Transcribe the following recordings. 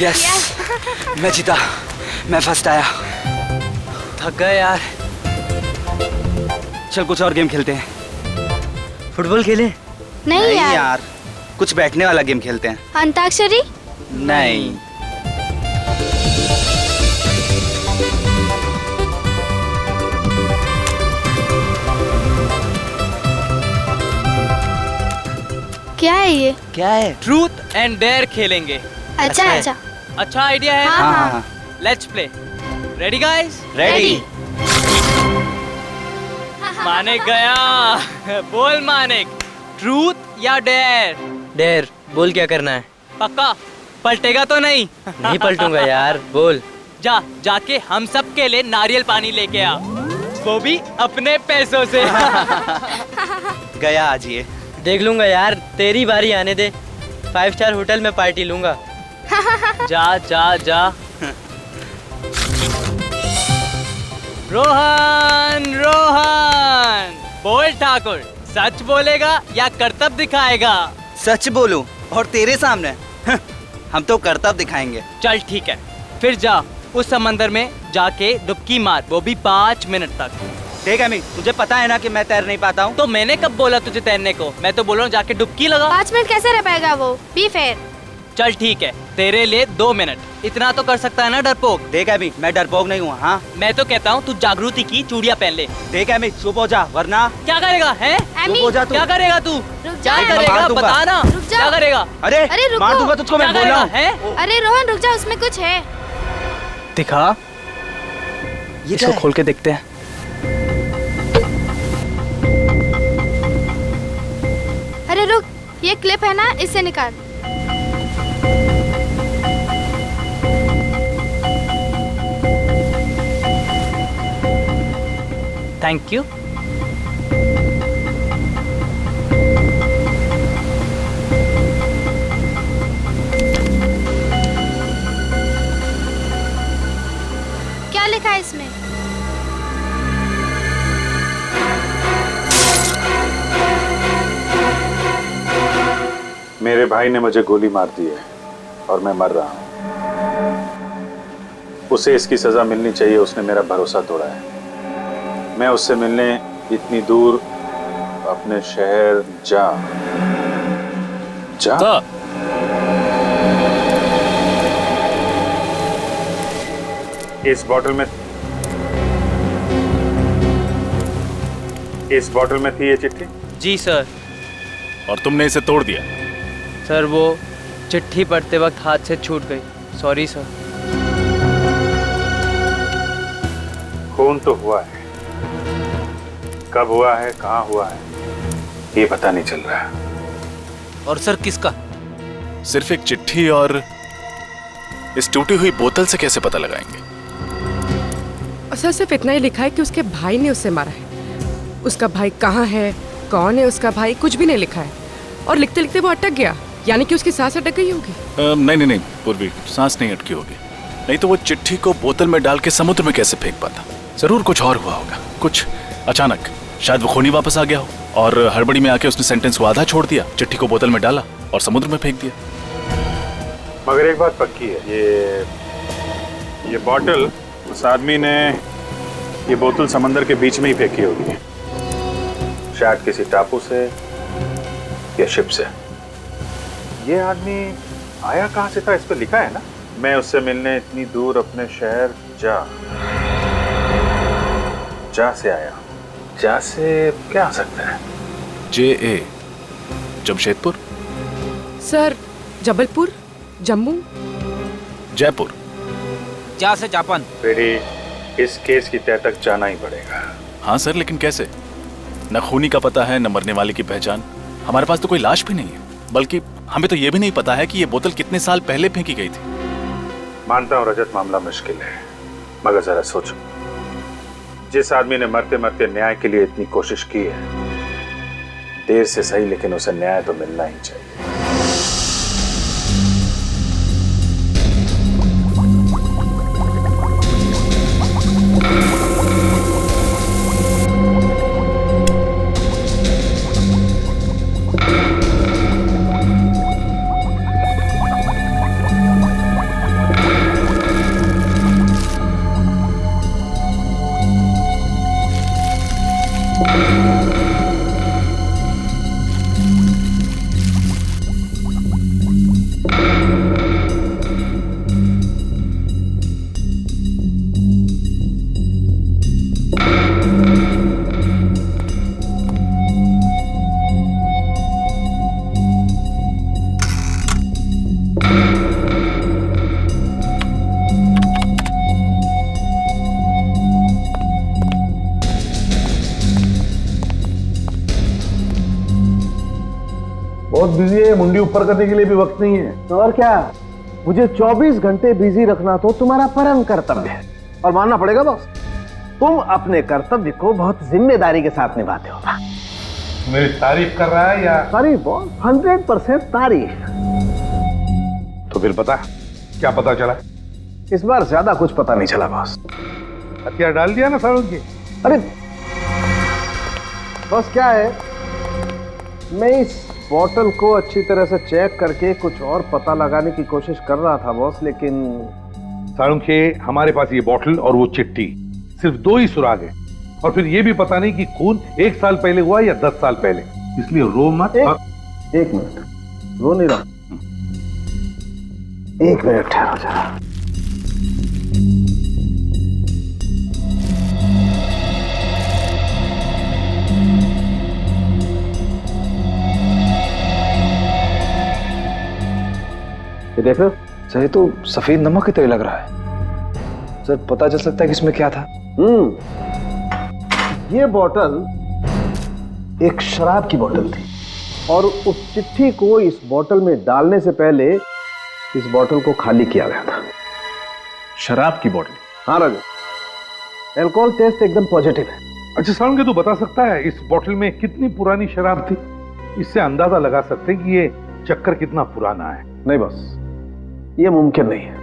Yes मैं जीता, मैं फर्स्ट आया। थक गए यार। चल कुछ और गेम खेलते हैं। फुटबॉल खेलें? नहीं यार कुछ बैठने वाला गेम खेलते हैं। अंताक्षरी? नहीं। क्या है ये? क्या है? ट्रूथ एंड डेयर खेलेंगे। अच्छा अच्छा। अच्छा आइडिया है। हाँ, हाँ। Let's play. Ready guys? Ready. Manik गया। बोल मानिक, ट्रूथ या डेयर? डेर, बोल क्या करना है? पक्का पलटेगा तो नहीं? नहीं पलटूंगा यार, बोल। जाके हम सब के लिए नारियल पानी लेके आ, वो भी अपने पैसों से। गया आज ये। देख लूंगा यार, तेरी बारी आने दे। 5 स्टार होटल में पार्टी लूंगा। जा जा जा। रोहन रोहन, बोल ठाकुर, सच बोलेगा या करतब दिखाएगा? सच बोलूं और तेरे सामने? हम तो करतब दिखाएंगे। चल ठीक है, फिर जा उस समंदर में जाके डुबकी मार, वो भी 5 मिनट तक। देख अमी, तुझे पता है ना कि मैं तैर नहीं पाता हूँ। तो मैंने कब बोला तुझे तैरने को? मैं तो बोल रहा हूँ जाके डुबकी लगा। 5 मिनट कैसे रह पाएगा वो? Be fair. चल ठीक है, तेरे लिए 2 मिनट, इतना तो कर सकता है ना डरपोक? देख अमी, मैं डरपोक नहीं हूँ। हाँ मैं तो कहता हूँ तू जागृति की चूड़ियाँ पहन ले। देख अमी, चुप हो जा वरना। क्या करेगा है? चुप हो जा तू। क्या करेगा तू? रुक क्या जा। करेगा मार दूंगा। बता ना। रुक जा। क्या करेगा? अरे रुको। मार दूंगा तुझको, मैं क्या बोल रहा करेगा हूँ। है? अरे रोहन रुक जा, उसमें कुछ है। दिखा, ये इसको खोल के देखते हैं। अरे रुक, ये क्लिप है ना, इससे निकाल। Thank you. क्या लिखा है इसमें? मेरे भाई ने मुझे गोली मार दी है और मैं मर रहा हूं। उसे इसकी सजा मिलनी चाहिए, उसने मेरा भरोसा तोड़ा है। मैं उससे मिलने इतनी दूर अपने शहर जा। इस बॉटल में थी ये चिट्ठी? जी सर। और तुमने इसे तोड़ दिया? सर वो चिट्ठी पढ़ते वक्त हाथ से छूट गई, सॉरी सर। खून तो हुआ है, कब हुआ है, कहाँ हुआ है, ये पता नहीं चल रहा है। और सर किसका? सिर्फ एक चिट्ठी और इस टूटी हुई बोतल से कैसे पता लगाएंगे? सर सिर्फ इतना ही लिखा है कि उसके भाई ने उसे मारा है। उसका भाई कहाँ है, कौन है उसका भाई, कुछ भी नहीं लिखा है। और लिखते लिखते वो अटक गया, यानी कि उसकी सांस अटक गई होगी। नहीं पूर्वी, सांस नहीं अटकी होगी। नहीं तो वो चिट्ठी को बोतल में डाल के समुद्र में कैसे फेंक पाता? जरूर कुछ और हुआ होगा, कुछ अचानक। शायद वो खूनी वापस आ गया हो और हड़बड़ी में आके उसने सेंटेंस को आधा छोड़ दिया, चिट्ठी को बोतल में डाला और समुद्र में फेंक दिया। मगर एक बात पक्की है, ये बोतल, उस आदमी ने ये बोतल समंदर के बीच में ही फेंकी होगी, शायद किसी टापू से या शिप से। ये आदमी आया कहाँ से था? इस पर लिखा है ना, मैं उससे मिलने इतनी दूर अपने शहर जा से आया। जा से क्या आ सकता है? JA, Jamshedpur, sir Jabalpur, Jammu, Jaipur. जा से जापान। बेटी, इस केस की तह तक जाना ही पड़ेगा। हाँ सर, लेकिन कैसे? न खूनी का पता है, न मरने वाले की पहचान। हमारे पास तो कोई लाश भी नहीं है, बल्कि हमें तो ये भी नहीं पता है कि ये बोतल कितने साल पहले फेंकी गई थी। मानता हूँ रजत, मामला मुश्किल है, मगर जरा सोचो, जिस आदमी ने मरते मरते न्याय के लिए इतनी कोशिश की है, देर से सही लेकिन उसे न्याय तो मिलना ही चाहिए। बहुत बिजी है, मुंडी ऊपर करने के लिए भी वक्त नहीं है। और क्या, मुझे 24 घंटे बिजी रखना तो तुम्हारा परम कर्तव्य है और मानना पड़ेगा बॉस, तुम अपने कर्तव्य को बहुत जिम्मेदारी के साथ निभाते हो। मेरी तारीफ कर रहा है या? तारीफ बॉस, 100% तारीफ। तो फिर पता क्या पता चला? इस बार ज्यादा कुछ पता नहीं चला बॉस। हथियार डाल दिया ना सारुण की? अरे बॉस क्या है, मैं इस बोतल को अच्छी तरह से चेक करके कुछ और पता लगाने की कोशिश कर रहा था बॉस, लेकिन सारुण के हमारे पास ये बोतल और वो चिट्ठी, सिर्फ 2 ही सुराग है। और फिर ये भी पता नहीं कि खून 1 साल पहले हुआ या 10 साल पहले। इसलिए रो मत। एक मिनट, रो नहीं रहा, 1 मिनट ठहरो जरा। ये देख रहे हो, सर ये तो सफेद नमक की तरह लग रहा है। सर पता चल सकता है कि इसमें क्या था? ये बोतल एक शराब की बोतल थी और उस चिट्ठी को इस बोतल में डालने से पहले इस बोतल को खाली किया गया था। शराब की बोतल? हाँ राजा, अल्कोहल टेस्ट एकदम पॉजिटिव है। अच्छा सारुण के तू बता सकता है इस बोतल में कितनी पुरानी शराब थी? इससे अंदाजा लगा सकते हैं कि ये चक्कर कितना पुराना है। नहीं बस, ये मुमकिन नहीं है।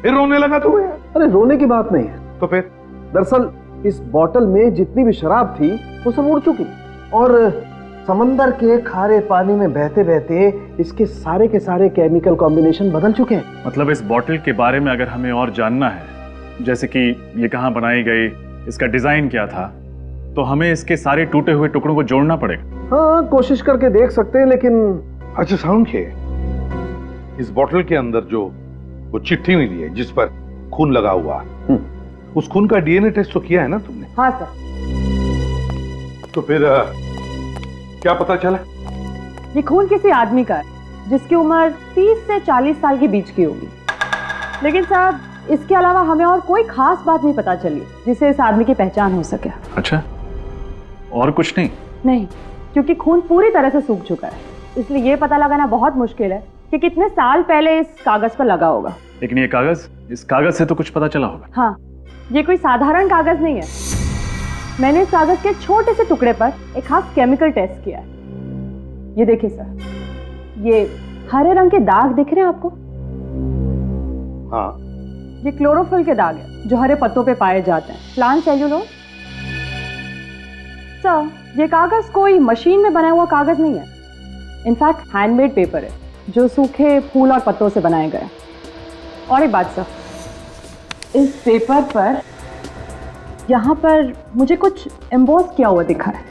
फिर रोने लगा तू? अरे रोने की बात नहीं है। तो फिर? दरअसल इस बोतल में जितनी भी शराब थी वो सब उड़ चुकी और समंदर के खारे पानी में बहते बहते इसके सारे के सारे केमिकल कॉम्बिनेशन बदल चुके हैं। मतलब इस बोतल के बारे में अगर हमें और जानना है, जैसे कि ये कहाँ बनाई गई, इसका डिजाइन क्या था, तो हमें इसके सारे टूटे हुए टुकड़ों को जोड़ना पड़ेगा। हाँ, कोशिश करके देख सकते हैं, लेकिन अच्छा सारुण के इस बोतल के अंदर जो वो चिट्ठी मिली है जिस पर खून लगा हुआ, उस खून का डीएनए टेस्ट तो किया है ना तुमने? हाँ सर। तो फिर क्या पता चला? ये खून किसी आदमी का है जिसकी उम्र 30 से 40 साल के बीच की होगी। लेकिन साहब इसके अलावा हमें और कोई खास बात नहीं पता चली जिससे इस आदमी की पहचान हो सके। अच्छा, और कुछ नहीं? नहीं, क्योंकि खून पूरी तरह से सूख चुका है, इसलिए ये पता लगाना बहुत मुश्किल है कि कितने साल पहले इस कागज पर लगा होगा। लेकिन ये कागज, इस कागज से तो कुछ पता चला होगा। हाँ, ये कोई साधारण कागज नहीं है। मैंने इस कागज के छोटे से टुकड़े पर एक खास केमिकल टेस्ट किया है। ये देखिए सर, ये हरे रंग के दाग दिख रहे हैं आपको? हाँ। ये क्लोरोफिल के दाग है जो हरे पत्तों पे पाए जाते हैं, प्लांट सेल्यूलोज। सर, ये कागज कोई मशीन में बना हुआ कागज नहीं है, इनफैक्ट हैंडमेड पेपर है जो सूखे फूल और पत्तों से बनाए गए। और एक बात सर, इस पेपर पर यहाँ पर मुझे कुछ एम्बोस किया हुआ दिखा है।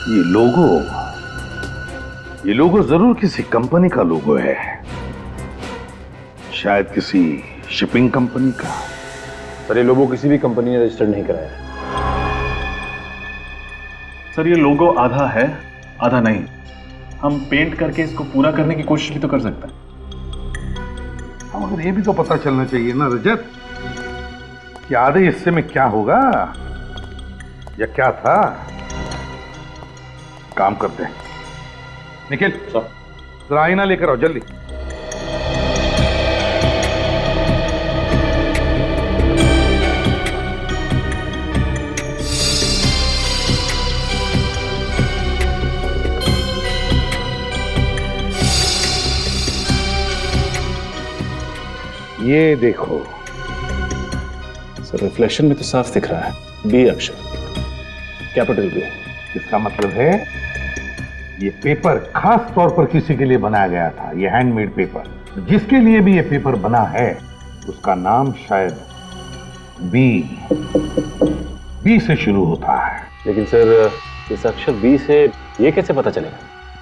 ये लोगो जरूर किसी कंपनी का लोगो है, शायद किसी शिपिंग कंपनी का। सर ये लोगो किसी भी कंपनी ने रजिस्टर्ड नहीं कराया है। सर ये लोगो आधा है आधा नहीं, हम पेंट करके इसको पूरा करने की कोशिश भी तो कर सकते हैं। हाँ, मगर ये भी तो पता चलना चाहिए ना रजत कि आधे हिस्से में क्या होगा या क्या था। काम करते हैं, निखिल जरा आईना लेकर आओ जल्दी। ये देखो सर, रिफ्लेक्शन में तो साफ दिख रहा है बी अक्षर, कैपिटल बी। इसका मतलब है ये पेपर खास तौर पर किसी के लिए बनाया गया था, ये हैंडमेड पेपर। जिसके लिए भी ये पेपर बना है उसका नाम शायद बी से शुरू होता है। लेकिन सर इस अक्षर बी से ये कैसे पता चलेगा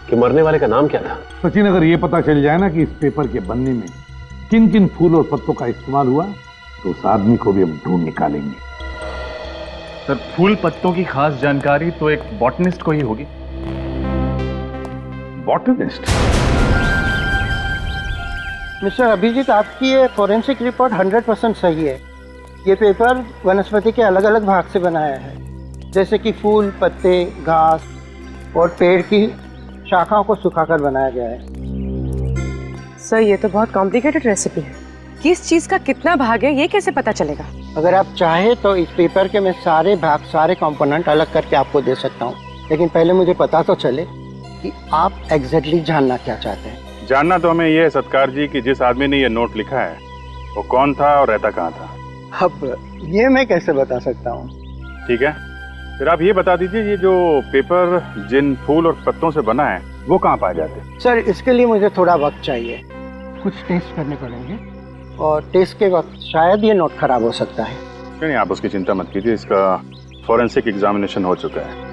कि मरने वाले का नाम क्या था? सचिन, अगर ये पता चल जाए ना कि इस पेपर के बनने में किन किन फूल और पत्तों का इस्तेमाल हुआ तो उस आदमी को भी हम ढूंढ निकालेंगे। सर फूल पत्तों की खास जानकारी तो एक बॉटनिस्ट को ही होगी। बॉटनिस्ट? मिस्टर अभिजीत, आपकी ये फोरेंसिक रिपोर्ट 100% सही है। ये पेपर वनस्पति के अलग अलग भाग से बनाया है, जैसे कि फूल, पत्ते, घास और पेड़ की शाखाओं को सुखाकर बनाया गया है। सर ये तो बहुत कॉम्प्लिकेटेड रेसिपी है। किस चीज का कितना भाग है ये कैसे पता चलेगा? अगर आप चाहे तो इस पेपर के मैं सारे भाग, सारे कंपोनेंट अलग करके आपको दे सकता हूँ, लेकिन पहले मुझे पता तो चले कि आप एग्जैक्टली जानना क्या चाहते हैं। जानना तो हमें ये है सत्कार जी कि जिस आदमी ने ये नोट लिखा है वो कौन था और रहता कहाँ था। अब ये मैं कैसे बता सकता हूँ? ठीक है, फिर आप ये बता दीजिए ये जो पेपर जिन फूल और पत्तों से बना है वो कहाँ पाए जाते हैं? सर इसके लिए मुझे थोड़ा वक्त चाहिए, कुछ टेस्ट करने पड़ेंगे और टेस्ट के वक्त शायद ये नोट खराब हो सकता है। नहीं, आप उसकी चिंता मत कीजिए, इसका फॉरेंसिक एग्जामिनेशन हो चुका है।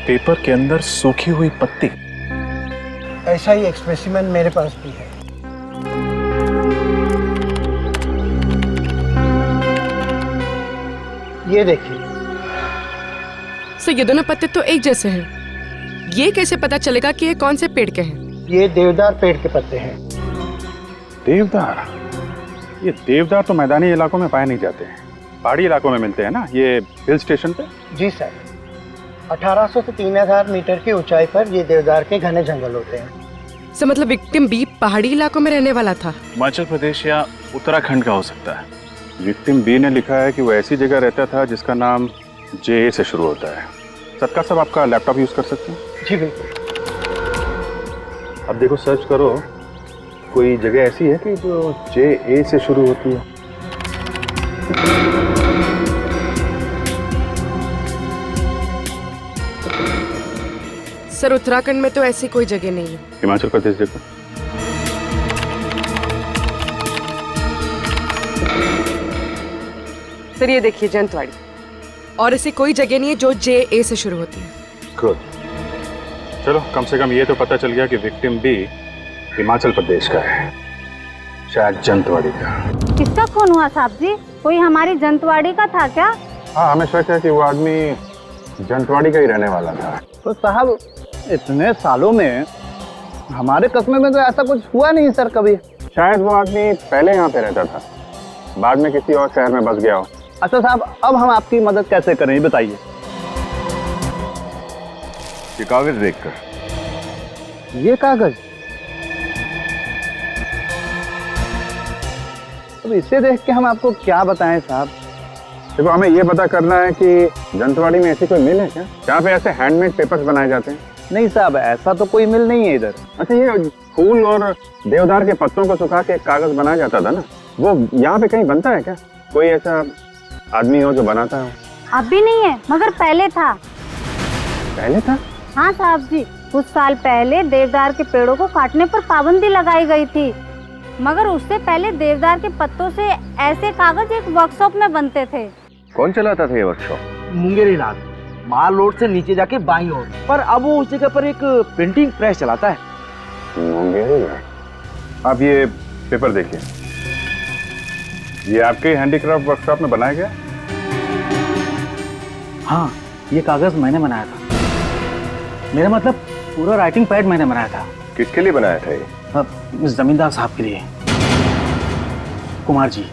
पेपर के अंदर सूखी हुई पत्ती? ऐसा ही एक स्पेसिमेन मेरे पास भी है। ये देखिए। सर ये दोनों पत्ते तो एक जैसे हैं। ये कैसे पता चलेगा कि ये कौन से पेड़ के हैं? ये देवदार पेड़ के पत्ते हैं। देवदार? ये देवदार तो मैदानी इलाकों में पाए नहीं जाते हैं, पहाड़ी इलाकों में मिलते हैं ना, ये हिल स्टेशन पे। जी सर, 1800 से 3000 मीटर की ऊंचाई पर ये देवदार के घने जंगल होते हैं। सर मतलब विक्टिम बी पहाड़ी इलाकों में रहने वाला था? हिमाचल प्रदेश या उत्तराखंड का हो सकता है। विक्टिम बी ने लिखा है कि वो ऐसी जगह रहता था जिसका नाम जे से शुरू होता है। सत्कार साहब, आपका लैपटॉप यूज कर सकते हैं? जी बिल्कुल। अब देखो, सर्च करो, कोई जगह ऐसी है कि जो जे से शुरू होती है? सर उत्तराखंड में तो ऐसी कोई जगह नहीं है। हिमाचल प्रदेश देखो। सर ये देखिए जंतवाड़ी, और ऐसी कोई जगह नहीं है जो जे ए से शुरू होती है। गुड, चलो कम से कम ये तो पता चल गया कि विक्टिम बी हिमाचल प्रदेश का है, शायद जंतवाड़ी का। किसका खून हुआ साहब जी? कोई हमारी जंतवाड़ी का था क्या? हाँ, हमें शक है कि वो आदमी जंतवाड़ी का ही रहने वाला था। तो साहब इतने सालों में हमारे कस्बे में तो ऐसा कुछ हुआ नहीं सर कभी। शायद वो आदमी पहले यहाँ पे रहता था, बाद में किसी और शहर में बस गया हो। अच्छा साहब, अब हम आपकी मदद कैसे करें बताइए। ये कागज देखकर। ये कागज? अब इसे देख के हम आपको क्या बताएं साहब? देखो, हमें ये पता करना है कि जंतवाड़ी में ऐसी कोई मिल है क्या जहाँ पे ऐसे हैंडमेड पेपर्स बनाए जाते हैं? नहीं साहब, ऐसा तो कोई मिल नहीं है इधर। अच्छा, ये फूल और देवदार के पत्तों को सुखा के कागज बनाया जाता था ना, वो यहाँ पे कहीं बनता है क्या? कोई ऐसा आदमी हो जो बनाता है? अब भी नहीं है, मगर पहले था। पहले था? हाँ साहब जी, कुछ साल पहले देवदार के पेड़ों को काटने पर पाबंदी लगाई गई थी, मगर उससे पहले देवदार के पत्तों से ऐसे कागज एक वर्कशॉप में बनते थे। कौन चलाता था ये वर्कशॉप? मुंगेरी लाल। माल रोड से नीचे जाके बाईं ओर, पर अब वो उस जगह पर एक प्रिंटिंग प्रेस चलाता है। आप ये पेपर देखिए, ये आपके हैंडीक्राफ्ट वर्कशॉप में बनाया गया? हाँ, ये कागज मैंने बनाया था। मेरा मतलब पूरा राइटिंग पैड मैंने बनाया था। किसके लिए बनाया था ये? जमींदार साहब के लिए, कुमार जी,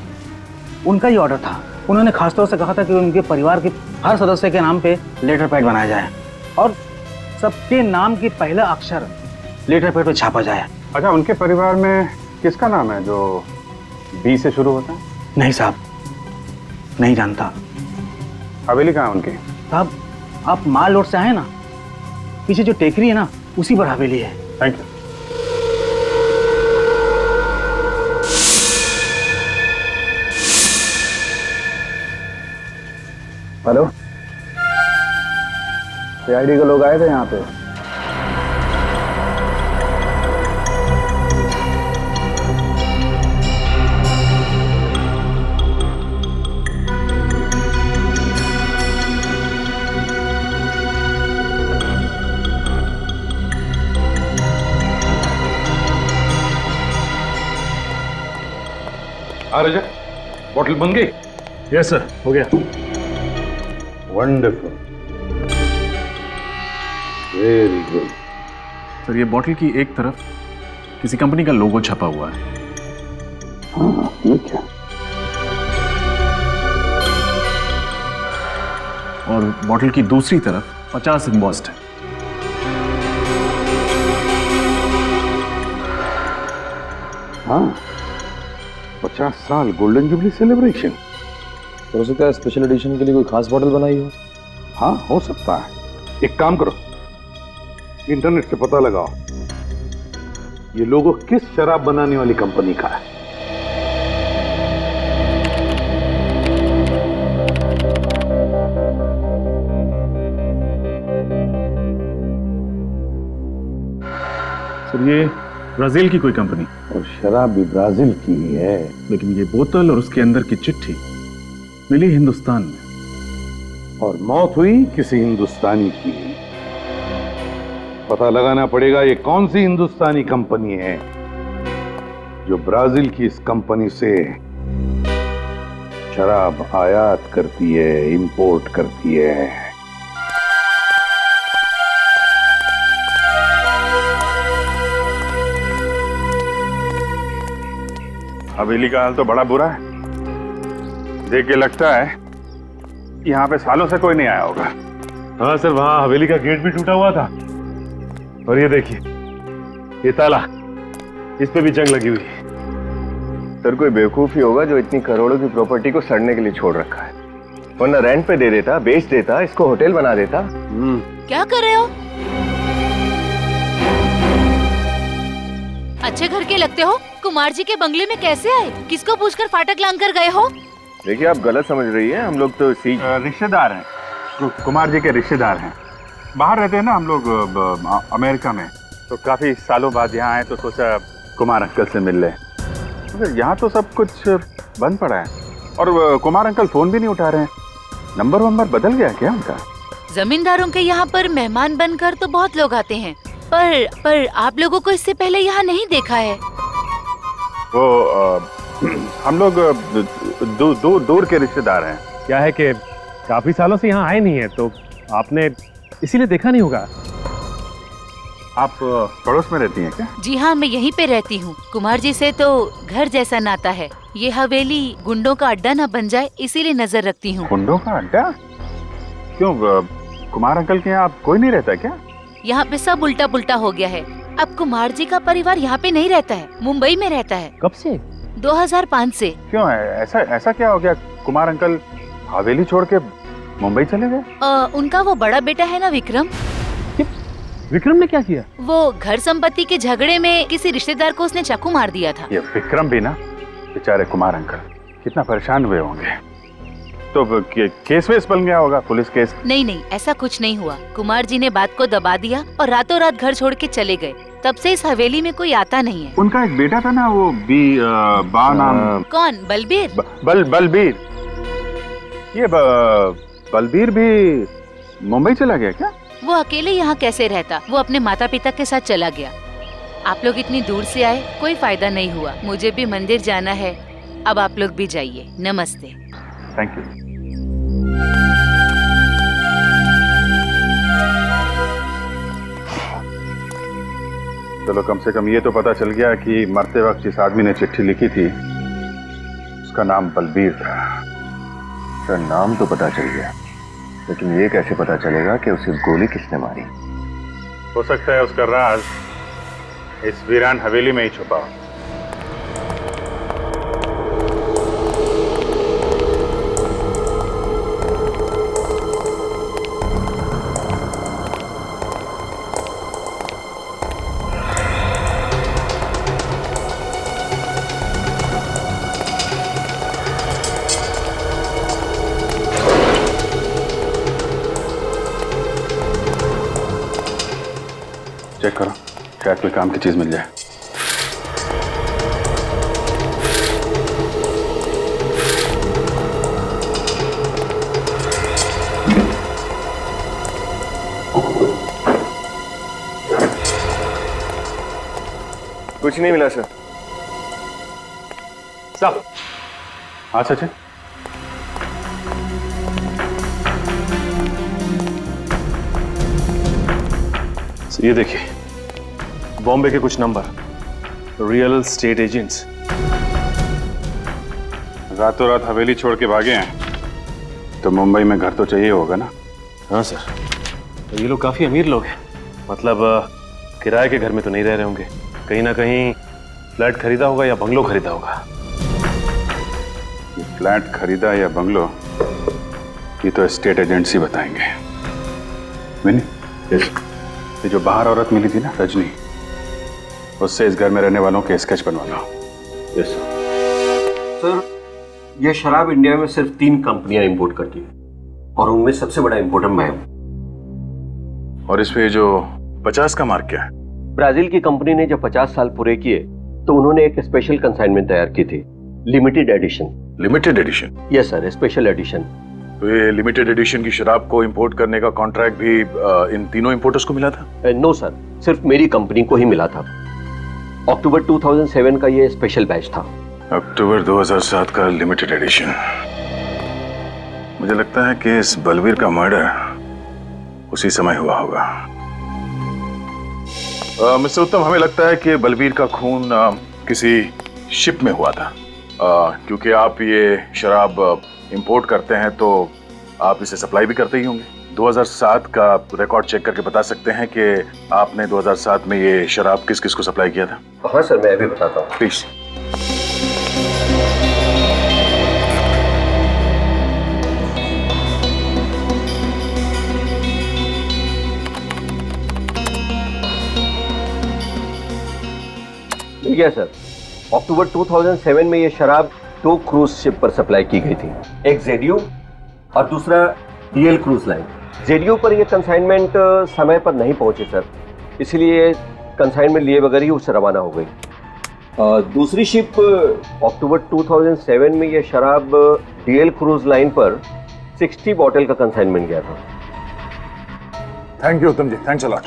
उनका ही ऑर्डर था। उन्होंने खासतौर से कहा था कि उनके परिवार के हर सदस्य के नाम पे लेटर पैड बनाया जाए और सबके नाम की पहला अक्षर लेटर पैड पे छापा जाए। अच्छा, उनके परिवार में किसका नाम है जो बी से शुरू होता है? नहीं साहब, नहीं जानता। हवेली कहाँ है उनकी? साहब, आप माल रोड से आए ना, पीछे जो टेकरी है ना, उसी पर हवेली है। Thank you. हेलो, सीआईडी के लोग आए थे यहाँ पे। आ रजा, बॉटल बन गई? यस सर, हो गया। Wonderful, very good. सर, ये बॉटल की एक तरफ किसी कंपनी का लोगो छपा हुआ है। हाँ, ये क्या? और बॉटल की दूसरी तरफ 50 एम्बॉस्ड है। हाँ, 50 साल गोल्डन जुबली सेलिब्रेशन। हो सकता है स्पेशल एडिशन के लिए कोई खास बॉटल बनाई हो। हाँ, हो सकता है। एक काम करो, इंटरनेट से पता लगाओ ये लोगो किस शराब बनाने वाली कंपनी का है। सर, ये ब्राजील की कोई कंपनी, और शराब भी ब्राजील की ही है। लेकिन ये बोतल और उसके अंदर की चिट्ठी मिली हिंदुस्तान में, और मौत हुई किसी हिंदुस्तानी की। पता लगाना पड़ेगा ये कौन सी हिंदुस्तानी कंपनी है जो ब्राजील की इस कंपनी से शराब आयात करती है, इंपोर्ट करती है। हवेली का हाल तो बड़ा बुरा है। देख के लगता है यहाँ पे सालों से कोई नहीं आया होगा। हाँ सर, वहाँ हवेली का गेट भी टूटा हुआ था। और ये देखिए, ये ताला, इस पे भी जंग लगी हुई है। सर, कोई बेवकूफ ही होगा जो इतनी करोड़ों की प्रॉपर्टी को सड़ने के लिए छोड़ रखा है, वरना रेंट पे दे देता, बेच देता, इसको होटल बना देता। क्या कर रहे हो? अच्छे घर के लगते हो। कुमार जी के बंगले में कैसे आए? किसको पूछकर फाटक लांग कर गए हो? देखिए, आप गलत समझ रही हैं। हम लोग तो रिश्तेदार हैं, कुमार जी के रिश्तेदार हैं। बाहर रहते हैं ना हम लोग, अमेरिका में। तो काफी सालों बाद यहाँ आए तो सोचा कुमार अंकल से मिल ले। मगर यहाँ तो सब कुछ बंद पड़ा है, और कुमार अंकल फोन भी नहीं उठा रहे हैं। नंबर बदल गया क्या उनका? जमींदारों के यहाँ पर मेहमान बनकर तो बहुत लोग आते हैं, पर आप लोगों को इससे पहले यहाँ नहीं देखा है। वो हम लोग दूर के रिश्तेदार हैं। क्या है कि काफी सालों से यहाँ आए नहीं है, तो आपने इसीलिए देखा नहीं होगा। आप पड़ोस में रहती हैं क्या? जी हाँ, मैं यहीं पे रहती हूँ। कुमार जी से तो घर जैसा नाता है। ये हवेली गुंडों का अड्डा ना बन जाए, इसीलिए नजर रखती हूँ। गुंडों का अड्डा? क्यों, कुमार अंकल के यहाँ कोई नहीं रहता क्या? यहाँ पे सब उल्टा पुल्टा हो गया है। अब कुमार जी का परिवार यहाँ पे नहीं रहता है, मुंबई में रहता है। कब से? 2005 से। क्यों है ऐसा क्या हो गया? कुमार अंकल हवेली छोड़ के मुंबई चले गए? उनका वो बड़ा बेटा है ना, विक्रम। विक्रम ने क्या किया? वो घर संपत्ति के झगड़े में किसी रिश्तेदार को उसने चाकू मार दिया था। ये विक्रम भी ना, बेचारे कुमार अंकल कितना परेशान हुए होंगे। तो केस वेस बन गया होगा, पुलिस केस? नहीं, ऐसा कुछ नहीं हुआ। कुमार जी ने बात को दबा दिया और रातों रात घर छोड़ के चले गए। तब से इस हवेली में कोई आता नहीं है। उनका एक बेटा था ना, वो बा नाम। कौन? बलबीर? बलबीर। ये बलबीर भी मुंबई चला गया क्या? वो अकेले यहाँ कैसे रहता? वो अपने माता पिता के साथ चला गया। आप लोग इतनी दूर से आए, कोई फायदा नहीं हुआ। मुझे भी मंदिर जाना है, अब आप लोग भी जाइए। नमस्ते। Thank you. चलो कम से कम ये तो पता चल गया कि मरते वक्त जिस आदमी ने चिट्ठी लिखी थी उसका नाम बलबीर था। उसका नाम तो पता चल गया, लेकिन ये कैसे पता चलेगा कि उसे गोली किसने मारी? हो सकता है उसका राज इस वीरान हवेली में ही छुपा हो। चेक करो, शायद कोई काम की चीज मिल जाए। कुछ नहीं मिला सर। साहब। हाँ सचिन। ये देखिए, बॉम्बे के कुछ नंबर, रियल स्टेट एजेंट्स। रातों रात हवेली छोड़ के भागे हैं तो मुंबई में घर तो चाहिए होगा ना? हाँ सर, ये लोग काफी अमीर लोग हैं। मतलब किराए के घर में तो नहीं रह रहे होंगे, कहीं ना कहीं फ्लैट खरीदा होगा या बंगलो खरीदा होगा। ये फ्लैट खरीदा या बंगलो, ये तो स्टेट एजेंट्स ही बताएंगे। मैंने ये जो बाहर औरत मिली थी ना, रजनी, उससे इस घर में रहने वालों के स्केच बनवा लो। Yes sir. ये शराब इंडिया में सिर्फ 3 कंपनियां इंपोर्ट करती हैं और उनमें सबसे बड़ा इंपोर्टर मैं हूं। और इस पे जो 50 का मार्क क्या है? ब्राजील की कंपनी ने जब 50 साल पूरे किए तो उन्होंने एक स्पेशल कंसाइनमेंट तैयार की थी, limited edition. Limited edition? Yes sir, special edition. तो ये लिमिटेड एडिशन की शराब को इंपोर्ट करने का कॉन्ट्रैक्ट भी इन तीनों इंपोर्टर्स को मिला था? नो सर, सिर्फ मेरी कंपनी को ही मिला था। अक्टूबर 2007 का ये स्पेशल बैच था। अक्टूबर 2007 का लिमिटेड एडिशन। मुझे लगता है कि इस बलबीर का मर्डर उसी समय हुआ होगा। मिस्टर उत्तम, हमें लगता है कि बलबीर का खून किसी शिप में हुआ था। क्योंकि आप ये शराब इंपोर्ट करते हैं तो आप इसे सप्लाई भी करते ही होंगे। 2007 का रिकॉर्ड चेक करके बता सकते हैं कि आपने 2007 में ये शराब किस किस को सप्लाई किया था? हाँ सर, मैं अभी बताता हूँ। प्लीज। ठीक है सर। अक्टूबर 2007 में ये शराब 2 क्रूज शिप पर सप्लाई की गई थी, एक जेडियो और दूसरा डीएल क्रूज लाइन। जेडियो पर ये कंसाइनमेंट समय पर नहीं पहुंचे सर, इसलिए कंसाइनमेंट लिए बगैर ही उससे रवाना हो गई। दूसरी शिप अक्टूबर 2007 में ये शराब डीएल क्रूज लाइन पर 60 बॉटल का कंसाइनमेंट गया था। थैंक यू उत्तम जी, थैंक्स अ लॉट।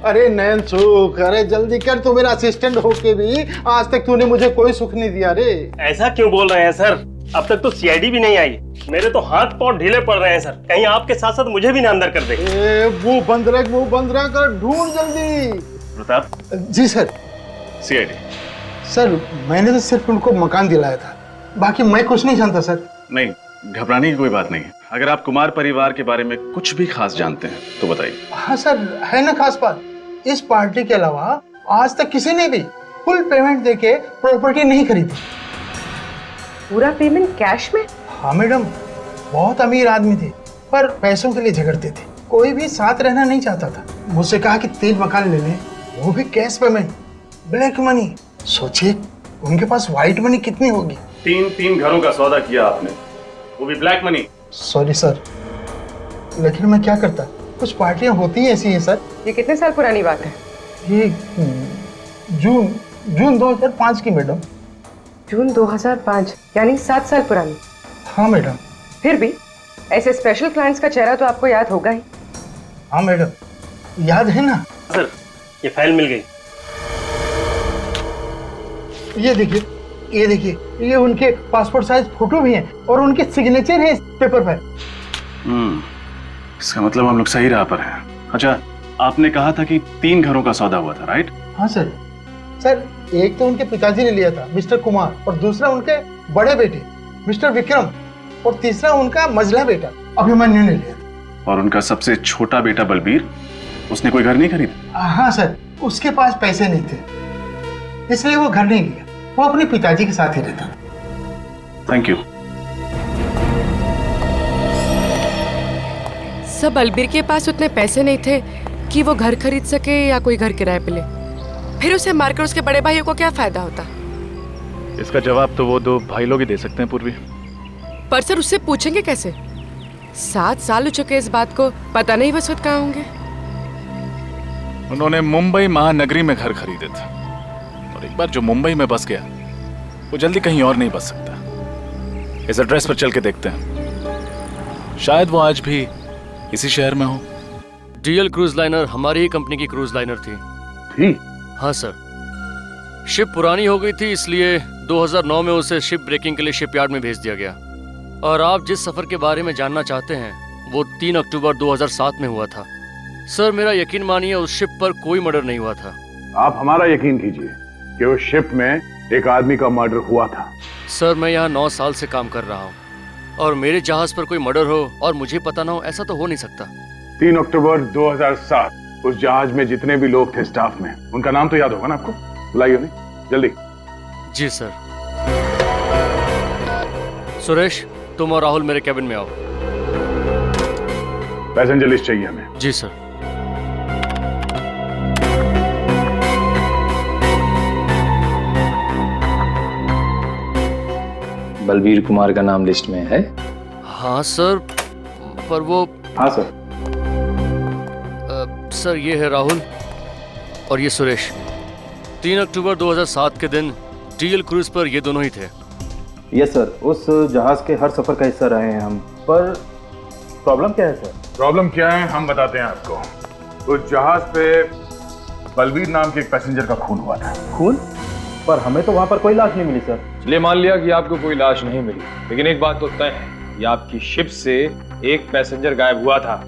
अरे नयन सुख, अरे जल्दी कर, तू मेरा असिस्टेंट होके भी आज तक तूने मुझे कोई सुख नहीं दिया रे। ऐसा क्यों बोल रहे हैं सर? अब तक तो सीआईडी भी नहीं आई। मेरे तो हाथ पांव ढीले पड़ रहे हैं सर, कहीं आपके साथ साथ मुझे भी ना अंदर कर दे। वो बंद कर, ढूंढ जल्दी। प्रताप जी सर। सीआईडी सर, मैंने तो सिर्फ उनको मकान दिलाया था, बाकी मैं कुछ नहीं जानता सर। नहीं, घबराने की कोई बात नहीं है। अगर आप कुमार परिवार के बारे में कुछ भी खास जानते हैं तो बताइए। हाँ सर, है ना खास बात। इस पार्टी के अलावा आज तक किसी ने भी फुल पेमेंट देके प्रॉपर्टी नहीं खरीदी। पूरा पेमेंट कैश में? हाँ मैडम, बहुत अमीर आदमी थे पर पैसों के लिए झगड़ते थे। कोई भी साथ रहना नहीं चाहता था। मुझसे कहा कि 3 मकान ले लें, वो भी कैश पेमेंट, ब्लैक मनी। सोचिए उनके पास व्हाइट मनी कितनी होगी। 3 घरों का सौदा किया आपने, वो भी ब्लैक मनी। सॉरी सर, लेकिन मैं क्या करता, कुछ पार्टियां होती हैं ऐसी हैं सर। ये कितने साल पुरानी बात है? ये जून 2005 की मैडम। जून 2005 यानी 7 साल पुरानी। हाँ मैडम। फिर भी ऐसे स्पेशल क्लाइंट्स का चेहरा तो आपको याद होगा ही। हाँ मैडम, याद है ना। सर ये फाइल मिल गई। ये देखिए, ये देखिए, ये उनके पासपोर्ट साइज फोटो भी हैं और उनके सिग्नेचर हैं इस पेपर पर। इसका मतलब हम लोग सही राह पर हैं। अच्छा, आपने कहा था कि 3 घरों का सौदा हुआ था, राइट? हाँ सर। सर, एक तो उनके पिताजी ने लिया था मिस्टर कुमार, और दूसरा उनके बड़े बेटे मिस्टर विक्रम, और तीसरा उनका मझला बेटा अभिमन्यु ने लिया। और उनका सबसे छोटा बेटा बलबीर, उसने कोई घर नहीं खरीदा? हाँ सर, उसके पास पैसे नहीं थे, इसलिए वो घर नहीं लिया। वो अपने पिताजी के साथ ही रहता। Thank you. सब बलबीर के पास उतने पैसे नहीं थे कि वो घर खरीद सके या कोई घर किराए पे ले। फिर उसे मारकर उसके बड़े भाइयों को क्या फायदा होता? इसका जवाब तो वो 2 भाई लोग ही दे सकते हैं पूर्वी। पर सर, उससे पूछेंगे कैसे? 7 साल हो चुके इस बात को, पता नहीं वह वक्त कहाँ होंगे। उन्होंने मुंबई महानगरी में घर खरीदे थे, और एक बार जो मुंबई में बस गया वो जल्दी कहीं और नहीं बस सकता। इस एड्रेस पर चल के देखते हैं, शायद वो आज भी इसी शहर में हो। डीएल क्रूज लाइनर हमारी ही कंपनी की क्रूज लाइनर थी। हाँ सर, शिप पुरानी हो गई थी, इसलिए 2009 में उसे शिप ब्रेकिंग के लिए शिपयार्ड में भेज दिया गया। और आप जिस सफर के बारे में जानना चाहते हैं वो 3 अक्टूबर 2007 में हुआ था। सर, मेरा यकीन मानिए उस शिप पर कोई मर्डर नहीं हुआ था। आप हमारा यकीन कीजिए कि उस शिप में एक आदमी का मर्डर हुआ था। सर, मैं यहाँ 9 साल से काम कर रहा हूँ, और मेरे जहाज पर कोई मर्डर हो और मुझे पता ना हो, ऐसा तो हो नहीं सकता। 3 अक्टूबर 2007 उस जहाज में जितने भी लोग थे स्टाफ में, उनका नाम तो याद होगा ना आपको? बुलाइए उन्हें जल्दी। जी सर। सुरेश, तुम और राहुल मेरे कैबिन में आओ। पैसेंजर लिस्ट चाहिए हमें। जी सर। बलबीर कुमार का नाम लिस्ट में है? हाँ सर, पर वो। हाँ सर। सर, ये है राहुल और ये सुरेश। 3 अक्टूबर 2007 के दिन डीएल क्रूज पर ये दोनों ही थे। यस सर, उस जहाज के हर सफर का हिस्सा रहे हैं हम। पर प्रॉब्लम क्या है सर? प्रॉब्लम क्या है हम बताते हैं आपको। उस जहाज पे बलबीर नाम के एक पैसेंजर का खून हुआ था। खून? पर हमें तो वहाँ पर कोई लाश नहीं मिली सर। चलिए मान लिया कि आपको कोई लाश नहीं मिली, लेकिन एक बात तो तय है कि आपकी शिप से एक पैसेंजर गायब हुआ था।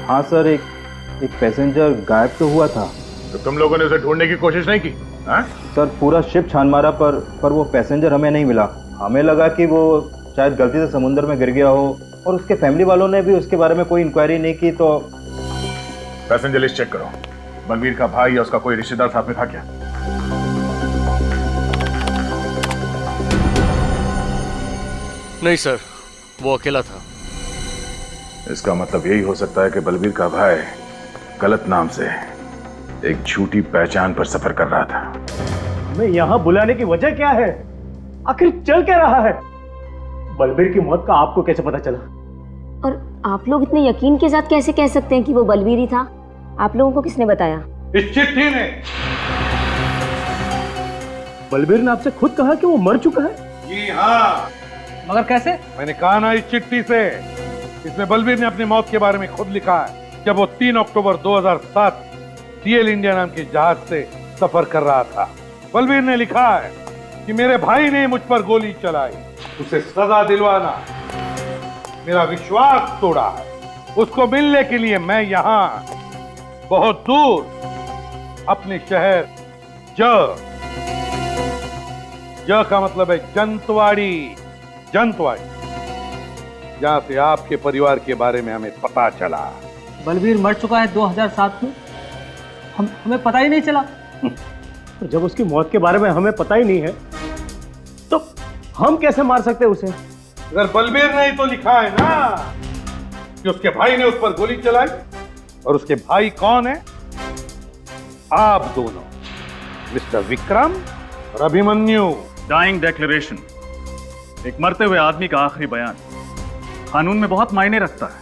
हाँ सर, एक पैसेंजर गायब तो हुआ था। तो तुम लोगों ने उसे ढूंढने की कोशिश नहीं की? हाँ? सर, पूरा शिप छान मारा पर वो पैसेंजर हमें नहीं मिला। हमें लगा कि वो शायद गलती से समुद्र में गिर गया हो, और उसके फैमिली वालों ने भी उसके बारे में कोई इंक्वायरी नहीं की। तो पैसेंजर लिस्ट चेक करो। बलबीर का भाई या उसका कोई रिश्तेदार साथ में था क्या? नहीं सर, वो अकेला था। इसका मतलब यही हो सकता है कि बलबीर का भाई गलत नाम से एक झूठी पहचान पर सफर कर रहा था। हमें यहाँ बुलाने की वजह क्या है? आखिर चल क्या रहा है? बलबीर की मौत का आपको कैसे पता चला? और आप लोग इतने यकीन के साथ कैसे कह सकते हैं कि वो बलबीर ही था? आप लोगों को किसने बताया? इस चिट्ठी ने। बलबीर ने आपसे खुद कहा कि वो मर चुका है? जी हाँ। मगर कैसे? मैंने कहा ना इस चिट्ठी से। इसमें बलबीर ने अपनी मौत के बारे में खुद लिखा है जब वो 3 अक्टूबर 2007 डीएल इंडिया नाम के जहाज से सफर कर रहा था। बलबीर ने लिखा है कि मेरे भाई ने मुझ पर गोली चलाई, उसे सजा दिलवाना, मेरा विश्वास तोड़ा है। उसको मिलने के लिए मैं यहाँ बहुत दूर अपने शहर ज का मतलब है जंतवाड़ी, जहां से आपके परिवार के बारे में हमें पता चला। बलबीर मर चुका है 2007 में, हमें पता ही नहीं चला। तो जब उसकी मौत के बारे में हमें पता ही नहीं है तो हम कैसे मार सकते उसे? अगर बलबीर ने ही तो लिखा है ना कि उसके भाई ने उस पर गोली चलाई, और उसके भाई कौन है? आप दोनों, मिस्टर विक्रम और अभिमन्यु। डाइंग डिक्लेरेशन, एक मरते हुए आदमी का आखिरी बयान, कानून में बहुत मायने रखता है।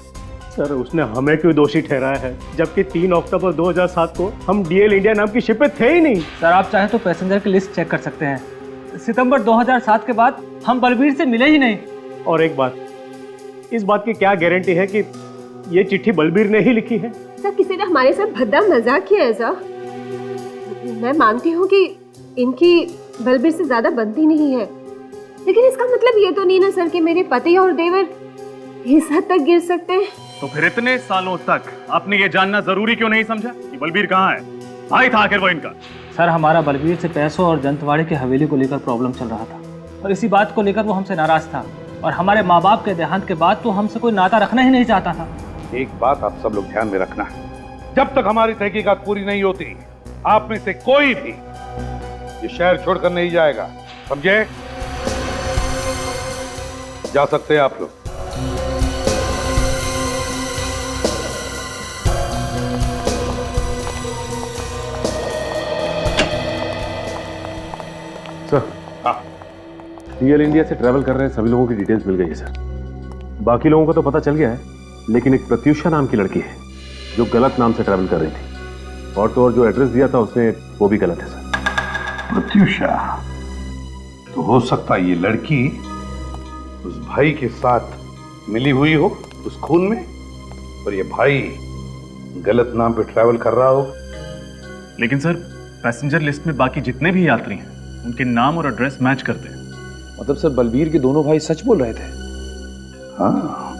सर उसने हमें क्यों दोषी ठहराया है, जबकि 3 अक्टूबर 2007 को हम डीएल इंडिया नाम की शिप पे थे ही नहीं। सर आप चाहें तो पैसेंजर की लिस्ट चेक कर सकते हैं। सितंबर 2007 के बाद हम बलबीर से मिले ही नहीं। और एक बात, इस बात की क्या गारंटी है कि ये चिट्ठी बलबीर ने ही लिखी है? सर किसी ने हमारे साथ भद्दा मजाक किया है सर। मैं मानती हूँ कि इनकी बलबीर से ज्यादा बनती नहीं है, लेकिन इसका मतलब ये तो नहीं ना सर कि मेरे पति और देवर इस हद तक गिर सकते हैं। तो फिर इतने सालों तक आपने ये जानना जरूरी क्यों नहीं समझा कि बलबीर कहाँ है? भाई था आखिर वो इनका। सर हमारा बलबीर से पैसों और जंतवाड़ी की हवेली को लेकर प्रॉब्लम चल रहा था, और इसी बात को लेकर वो हमसे नाराज था, और हमारे माँ बाप के देहांत के बाद तो हमसे कोई नाता रखना ही नहीं चाहता था। एक बात आप सब लोग ध्यान में रखना, जब तक हमारी तहकीकात पूरी नहीं होती आप में से कोई भी ये शहर छोड़कर नहीं जाएगा, समझे? जा सकते हैं आप लोग। सर डीएल इंडिया से ट्रैवल कर रहे हैं सभी लोगों की डिटेल्स मिल गई है सर। बाकी लोगों को तो पता चल गया है, लेकिन एक प्रत्युषा नाम की लड़की है जो गलत नाम से ट्रैवल कर रही थी, और तो और जो एड्रेस दिया था उसने वो भी गलत है सर। प्रत्युषा, तो हो सकता है ये लड़की उस भाई के साथ मिली हुई हो उस खून में, और ये भाई गलत नाम पे ट्रैवल कर रहा हो। लेकिन सर पैसेंजर लिस्ट में बाकी जितने भी यात्री हैं उनके नाम और एड्रेस मैच करते हैं। मतलब सर बलबीर के दोनों भाई सच बोल रहे थे? हाँ,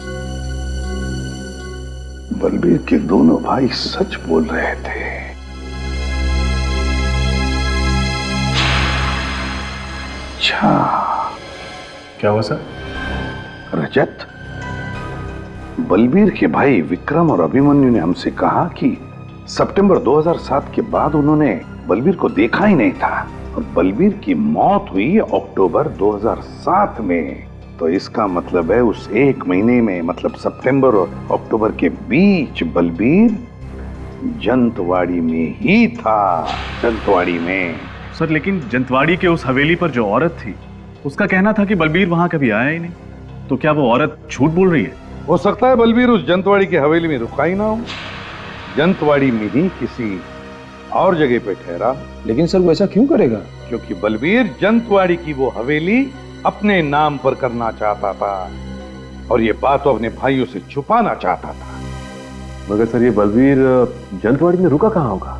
बलबीर के दोनों भाई सच बोल रहे थे। अच्छा, क्या हुआ सर? रजत, बलबीर के भाई विक्रम और अभिमन्यु ने हमसे कहा कि सितंबर 2007 के बाद उन्होंने बलबीर को देखा ही नहीं था, और बलबीर की मौत हुई अक्टूबर 2007 में। तो इसका मतलब है उस एक महीने में, मतलब सितंबर और अक्टूबर के बीच बलबीर जंतवाड़ी में ही था। जंतवाड़ी में। सर लेकिन जंतवाड़ी के उस हवेली पर जो औरत थी उसका कहना था कि बलबीर वहां कभी आया ही नहीं, तो क्या वो औरत झूठ बोल रही है? हो सकता है बलबीर उस जंतवाड़ी की हवेली में रुका ही ना हो, जंतवाड़ी में ही किसी और जगह पे ठहरा। लेकिन सर वो ऐसा क्यों करेगा? क्योंकि बलबीर जंतवाड़ी की वो हवेली अपने नाम पर करना चाहता था, और ये बात वो अपने भाइयों से छुपाना चाहता था। मगर सर ये बलबीर जंतवाड़ी में रुका कहाँ होगा?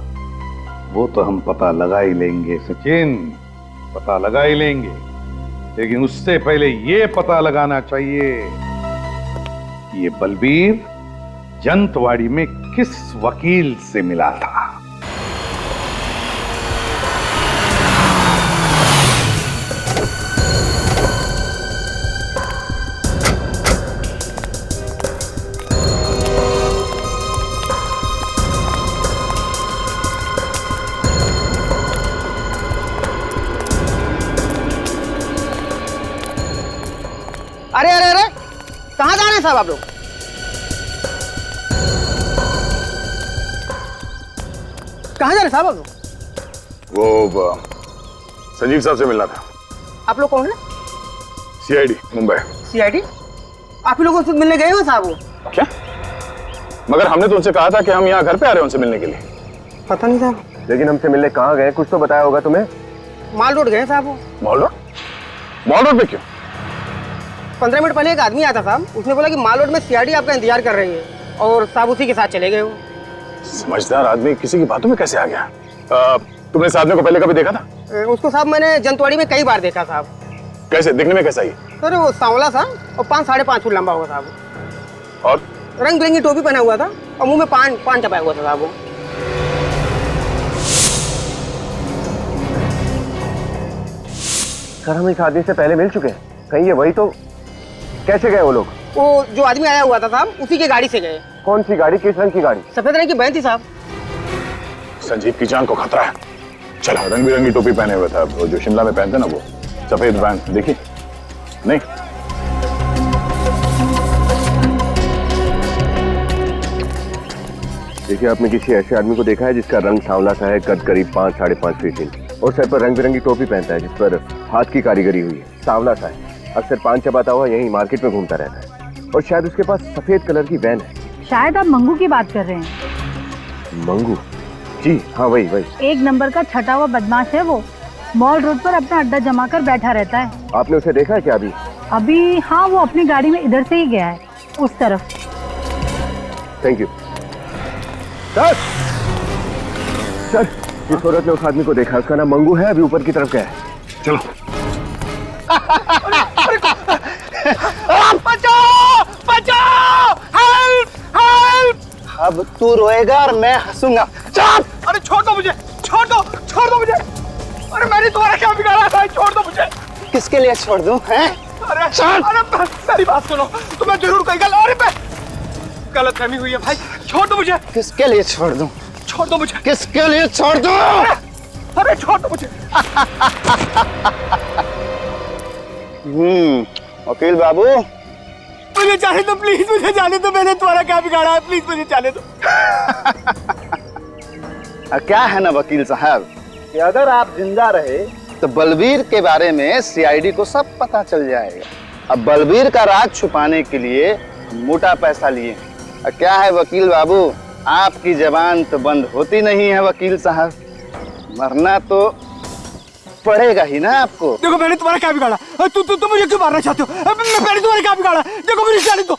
वो तो हम पता लगा ही लेंगे सचिन, पता लगा ही लेंगे, लेकिन उससे पहले ये पता लगाना चाहिए कि ये बलबीर जंतवाड़ी में किस वकील से मिला था। अरे अरे अरे, कहाँ जा रहे हैं साहब आप लोग? कहाँ जा रहे हैं साहब आप लोग? वो संजीव साहब से मिलना था। आप लोग कौन है? सीआईडी मुंबई। सीआईडी? आप ही लोगों से मिलने गए हो साहब? वो क्या? मगर हमने तो उनसे कहा था कि हम यहाँ घर पे आ रहे हैं उनसे मिलने के लिए। पता नहीं साहब। लेकिन हमसे मिलने कहाँ गए, कुछ तो बताया होगा तुम्हें। माल रोड गए साहब। वो मॉल रोड? मॉल रोड पे क्यों? 15 मिनट पहले एक आदमी आया था साहब, उसने बोला कि माल रोड में सीआईडी आपका इंतजार कर रही है, और साहब उसी के साथ चले गए। वो समझदार आदमी किसी की बातों में कैसे आ गया? तुमने इस आदमी को पहले कभी देखा था? उसको साहब मैंने जंतवाड़ी में कई बार देखा साहब। कैसे दिखने में कैसा ही? सर वो सांवला सा और 5-5.5 फुट लंबा हुआ साहब, और रंग बिरंगी टोपी पहना हुआ था, और मुंह में पान चपाया हुआ था साहब। वो सर हम इस आदमी से पहले मिल चुके हैं, कहीं ये वही तो? कैसे गए वो लोग? वो जो आदमी आया हुआ था साहब, उसी की गाड़ी से गए। कौन सी गाड़ी, किस रंग की गाड़ी? सफेद रंग की वैन थी साहब। संजीव की जान को खतरा है। चलो, रंग बिरंगी टोपी पहने हुए था, वो जो शिमला में पहनते ना, वो सफेद वैन देखी नहीं? देखिए, आपने किसी ऐसे आदमी को देखा है जिसका रंग सांवला सा है, कद करीब 5-5.5 फीट इंच, और सर पर रंग बिरंगी टोपी पहनता है जिस पर हाथ की कारीगरी हुई है, सांवला सा है, अक्सर पान चबाता हुआ यहीं मार्केट में घूमता रहता है, और शायद उसके पास सफेद कलर की वैन है। शायद आप मंगू की बात कर रहे हैं। मंगू? जी हाँ, वही। एक नंबर का छटा हुआ बदमाश है वो। मॉल रोड पर अपना अड्डा जमा कर बैठा रहता है। आपने उसे देखा है क्या अभी? अभी हाँ, वो अपनी गाड़ी में इधर से ही गया है, उस तरफ। Thank you sir. सर, जिस औरत ने उस आदमी को देखा उसका नाम मंगू है, अभी ऊपर की तरफ गया है। चलो। बचाओ बचाओ, हेल्प हेल्प। अब तू रोएगा और मैं हंसूंगा। चल। अरे छोड़ दो मुझे, छोड़ दो मुझे। अरे मैंने तुम्हारा क्या बिगाड़ा था, छोड़ दो मुझे। किसके लिए छोड़ दूं? हैं? अरे मेरी बात सुनो, तुम्हें जरूर कोई गलतफहमी हुई है भाई, छोड़ दो मुझे। किसके लिए छोड़ दूं? छोड़ दो मुझे। किसके लिए छोड़ दूं? अरे छोड़ दो मुझे। वकील बाबू, मुझे जाने दो प्लीज, मुझे जाने दो। मैंने तुम्हारा क्या बिगाड़ा है, प्लीज मुझे जाने दो। क्या है ना वकील साहब कि अगर आप जिंदा रहे तो बलबीर के बारे में सीआईडी को सब पता चल जाएगा। अब बलबीर का राज छुपाने के लिए मोटा पैसा लिए। क्या है वकील बाबू, आपकी जबान तो बंद होती नहीं है वकील साहब, मरना तो पड़ेगा ही ना आपको। देखो मैंने तुम्हारा क्या बिगाड़ा, तू मुझे क्यों मारना चाहते हो? मैंने तुम्हारा क्या बिगाड़ा? देखो मुझे जाने दो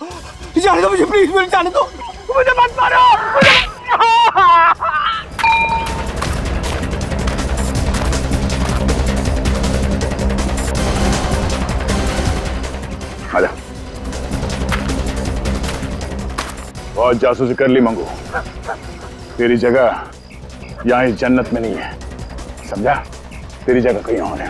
मुझे, प्लीज मुझे जाने दो, मुझे मत मारो। आजा। बहुत जासूसी कर ली मंगू, तेरी जगह यहाँ इस जन्नत में नहीं है, समझा? तेरी जगह कहीं और है।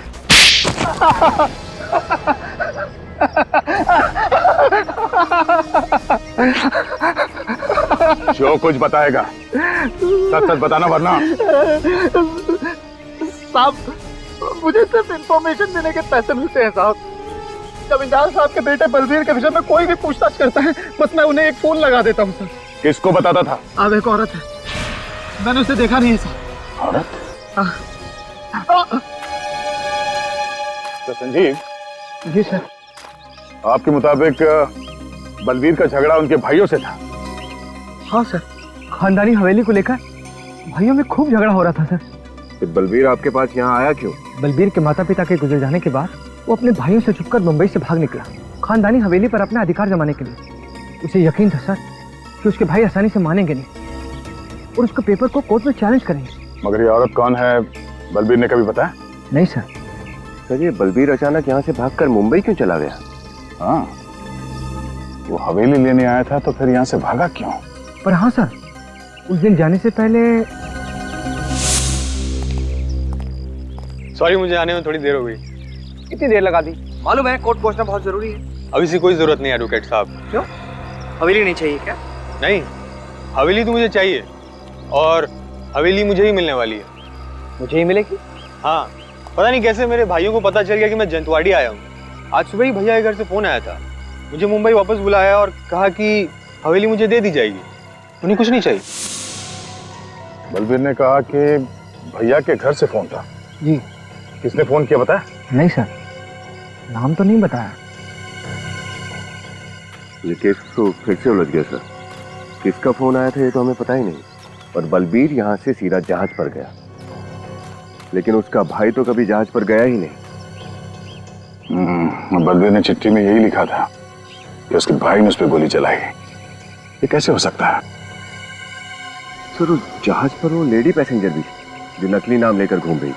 जो कुछ बताएगा सच सच बताना, वरना। साहब, मुझे सिर्फ इंफॉर्मेशन देने के पैसे मिलते हैं साहब। जमींदार साहब के बेटे बलबीर के विषय में कोई भी पूछताछ करता है, बस मैं उन्हें एक फोन लगा देता हूँ सर। किसको बताता था? अब एक औरत है, मैंने उसे देखा नहीं है सर। औरत? तो संजीव जी सर, आपके मुताबिक बलबीर का झगड़ा उनके भाइयों से था? हाँ सर, खानदानी हवेली को लेकर भाइयों में खूब झगड़ा हो रहा था सर। तो बलबीर आपके पास यहाँ आया क्यों? बलबीर के माता पिता के गुजर जाने के बाद वो अपने भाइयों से छुपकर मुंबई से भाग निकला, खानदानी हवेली पर अपना अधिकार जमाने के लिए। उसे यकीन था सर कि उसके भाई आसानी से मानेंगे नहीं और उसके पेपर को कोर्ट में चैलेंज करेंगे। मगर ये औरत कौन है, बलबीर ने कभी बताया? नहीं सर। सर, ये बलबीर अचानक यहाँ से भागकर मुंबई क्यों चला गया? हाँ, वो हवेली लेने आया था तो फिर यहाँ से भागा क्यों? पर हाँ सर, उस दिन जाने से पहले। सॉरी, मुझे आने में थोड़ी देर हो गई। कितनी देर लगा दी? मालूम है, कोर्ट पहुंचना बहुत जरूरी है। अभी से कोई जरूरत नहीं है एडवोकेट साहब। क्यों? हवेली नहीं चाहिए क्या? नहीं, हवेली तो मुझे चाहिए और हवेली मुझे ही मिलने वाली है। मुझे ही मिलेगी? हाँ, पता नहीं कैसे मेरे भाइयों को पता चल गया कि मैं जंतवाड़ी आया हूँ। आज सुबह ही भैया के घर से फोन आया था, मुझे मुंबई वापस बुलाया और कहा कि हवेली मुझे दे दी जाएगी, उन्हें कुछ नहीं चाहिए। बलबीर ने कहा कि भैया के घर से फोन था। जी। किसने फोन किया बताया? नहीं सर, नाम तो नहीं बताया। ये केस तो फिर से उलझ गया सर। किसका फोन आया था ये तो हमें पता ही नहीं, और बलबीर यहाँ से सीधा जहाज पर गया, लेकिन उसका भाई तो कभी जहाज पर गया ही नहीं। बलबीर ने चिट्ठी में यही लिखा था कि उसके भाई ने उस पर गोली चलाई। ये कैसे हो सकता है? सर, उस जहाज पर वो लेडी पैसेंजर भी जो नकली नाम लेकर घूम रही थी,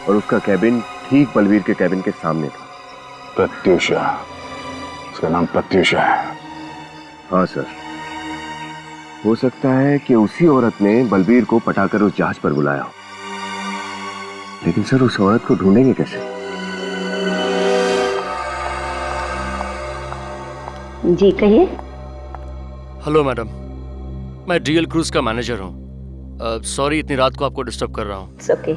और उसका कैबिन ठीक बलबीर के कैबिन के सामने था। प्रत्युषा, उसका नाम प्रत्युषा है। हाँ सर, हो सकता है कि उसी औरत ने बलबीर को पटाकर उस जहाज पर बुलाया हो, लेकिन सर उस औरत को ढूंढेंगे कैसे? जी कहिए। हेलो मैडम, मैं डीएल क्रूज का मैनेजर हूँ। सॉरी इतनी रात को आपको डिस्टर्ब कर रहा हूँ। ओके।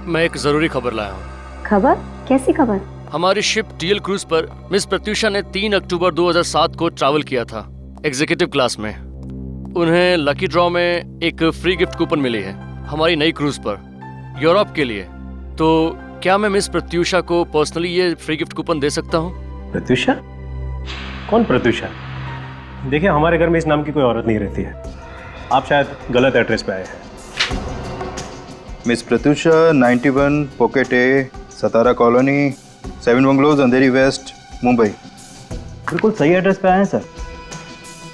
मैं एक जरूरी खबर लाया हूँ। खबर? कैसी खबर? हमारी शिप डीएल क्रूज पर मिस प्रत्युषा ने 3 अक्टूबर 2007 को ट्रैवल किया था एग्जीक्यूटिव क्लास में। उन्हें लकी ड्रॉ में एक फ्री गिफ्ट कूपन मिली है हमारी नई क्रूज पर यूरोप के लिए। तो क्या मैं मिस प्रत्युषा को पर्सनली ये फ्री गिफ्ट कूपन दे सकता हूँ? प्रत्युषा? कौन प्रत्युषा? देखिए, हमारे घर में इस नाम की कोई औरत नहीं रहती है। आप शायद गलत एड्रेस पे आए हैं। मिस प्रत्युषा 91 पॉकेट ए, सतारा कॉलोनी, 7 बंगलोज, अंधेरी वेस्ट, मुंबई। बिल्कुल सही एड्रेस पे आए हैं सर।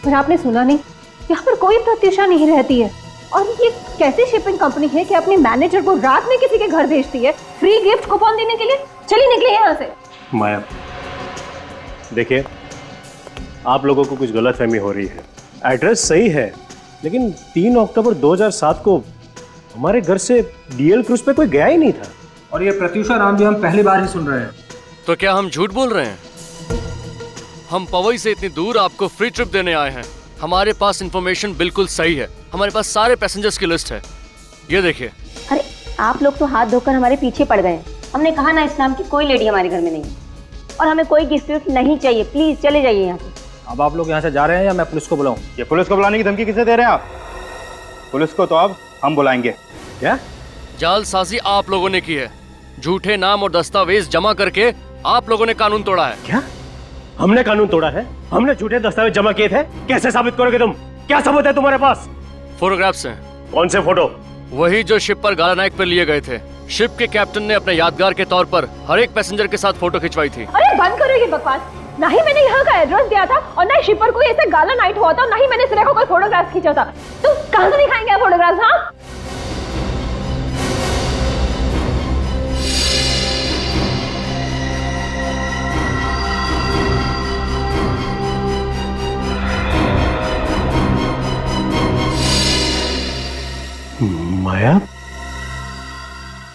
पर आपने सुना नहीं, यहाँ पर कोई प्रत्युषा नहीं रहती है। और ये कैसी शिपिंग कंपनी है कि अपने मैनेजर को रात में किसी के घर भेजती है फ्री गिफ्ट कूपन देने के लिए? चलिए निकले यहाँ से। माया, देखिए, आप लोगों को कुछ गलतफहमी हो रही है। एड्रेस सही है, लेकिन 3 अक्टूबर 2007 को हमारे घर से डीएल क्रूज पे कोई गया ही नहीं था। और ये प्रत्युषा नाम भी हम पहली बार ही सुन रहे हैं। तो क्या हम झूठ बोल रहे हैं? हम पवई से इतनी दूर आपको फ्री ट्रिप देने आए हैं। हमारे पास इंफॉर्मेशन बिल्कुल सही है। हमारे पास सारे पैसेंजर्स की लिस्ट है, ये देखिए। अरे आप लोग तो हाथ धोकर हमारे पीछे पड़ गए। हमने कहा ना, इस नाम की कोई लेडी हमारे घर में नहीं है और हमें कोई गिफ्ट नहीं चाहिए। प्लीज चले जाइए यहाँ से। अब आप लोग यहाँ से जा रहे हैं या मैं पुलिस को बुलाऊं? ये पुलिस को बुलाने की धमकी किसे दे रहे हैं आप? पुलिस को तो अब हम बुलाएंगे। क्या जालसाजी आप लोगों ने की है? झूठे नाम और दस्तावेज जमा करके आप लोगों ने कानून तोड़ा है। क्या हमने कानून तोड़ा है? हमने झूठे दस्तावेज जमा किए थे? कैसे साबित करोगे तुम? क्या सबूत है तुम्हारे पास? फोटोग्राफ्स हैं। कौन से फोटो? वही जो शिप पर गाला नाइक पर लिए गए थे। शिप के कैप्टन ने अपने यादगार के तौर पर हर एक पैसेंजर के साथ फोटो खिंचवाई थी। अरे बंद करो ये बकवास। ना ही मैंने यहाँ का एड्रेस दिया था और ना ही शिपर को ऐसे गाला नाइट हुआ था, ना ही मैंने सिरे को कोई फोटोग्राफ खींचा था। तो कहाँ से दिखाएंगे आप फोटोग्राफ? हाँ, माया,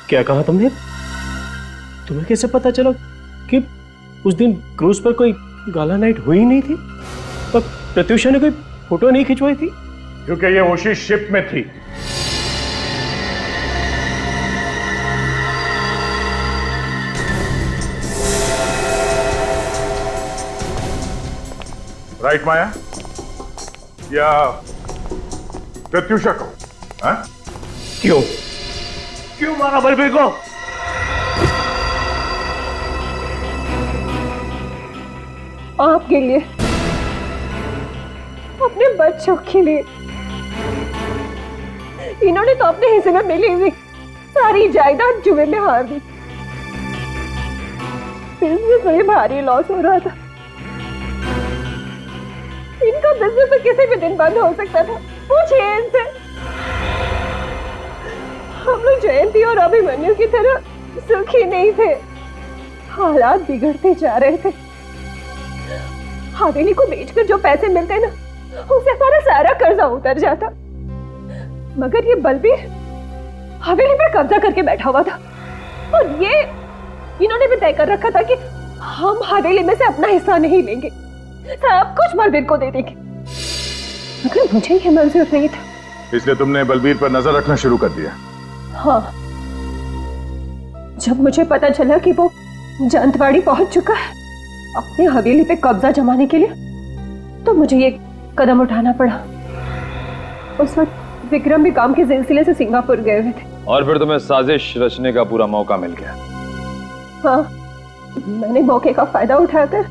क्या कहा तुमने? तुम्हें कैसे पता चला कि उस दिन क्रूज पर कोई गाला नाइट हुई नहीं थी और प्रत्युषा ने कोई फोटो नहीं खिंचवाई थी? क्योंकि ये उसी शिप में थी। राइट माया? या प्रत्युषा को? हाँ? क्यों मारा बलबीर को? आपके लिए, अपने बच्चों के लिए। इन्होंने तो अपने हिस्से में मिली हुई सारी जायदाद जुए में हार दी। बिजनेस में भारी लॉस हो रहा था। इनका बिजनेस तो किसी भी दिन बंद हो सकता था। पूछिए इनसे। हम लोग जयंती और अभिमन्यु की तरह सुखी नहीं थे। हालात बिगड़ते जा रहे थे। हवेली को बेचकर जो पैसे मिलते ना, उससे हमारा सारा कर्जा उतर जाता। मगर ये बलबीर हवेली पर कब्जा करके बैठा हुआ था और ये इन्होंने भी तय कर रखा था कि हम हवेली में से अपना हिस्सा नहीं लेंगे, सब कुछ बलबीर को दे देंगे। मगर मुझे ये मंजूर नहीं था। इसलिए तुमने बलबीर पर नजर रखना शुरू कर दिया? हाँ, जब मुझे पता चला कि वो जंतवाड़ी पहुंच चुका है अपने हवेली पे कब्जा जमाने के लिए, तो मुझे ये कदम उठाना पड़ा। उस वक्त विक्रम भी काम के सिलसिले से सिंगापुर गए हुए थे। और फिर तुम्हें साजिश रचने का पूरा मौका मिल गया। हाँ, मैंने मौके का फायदा उठाकर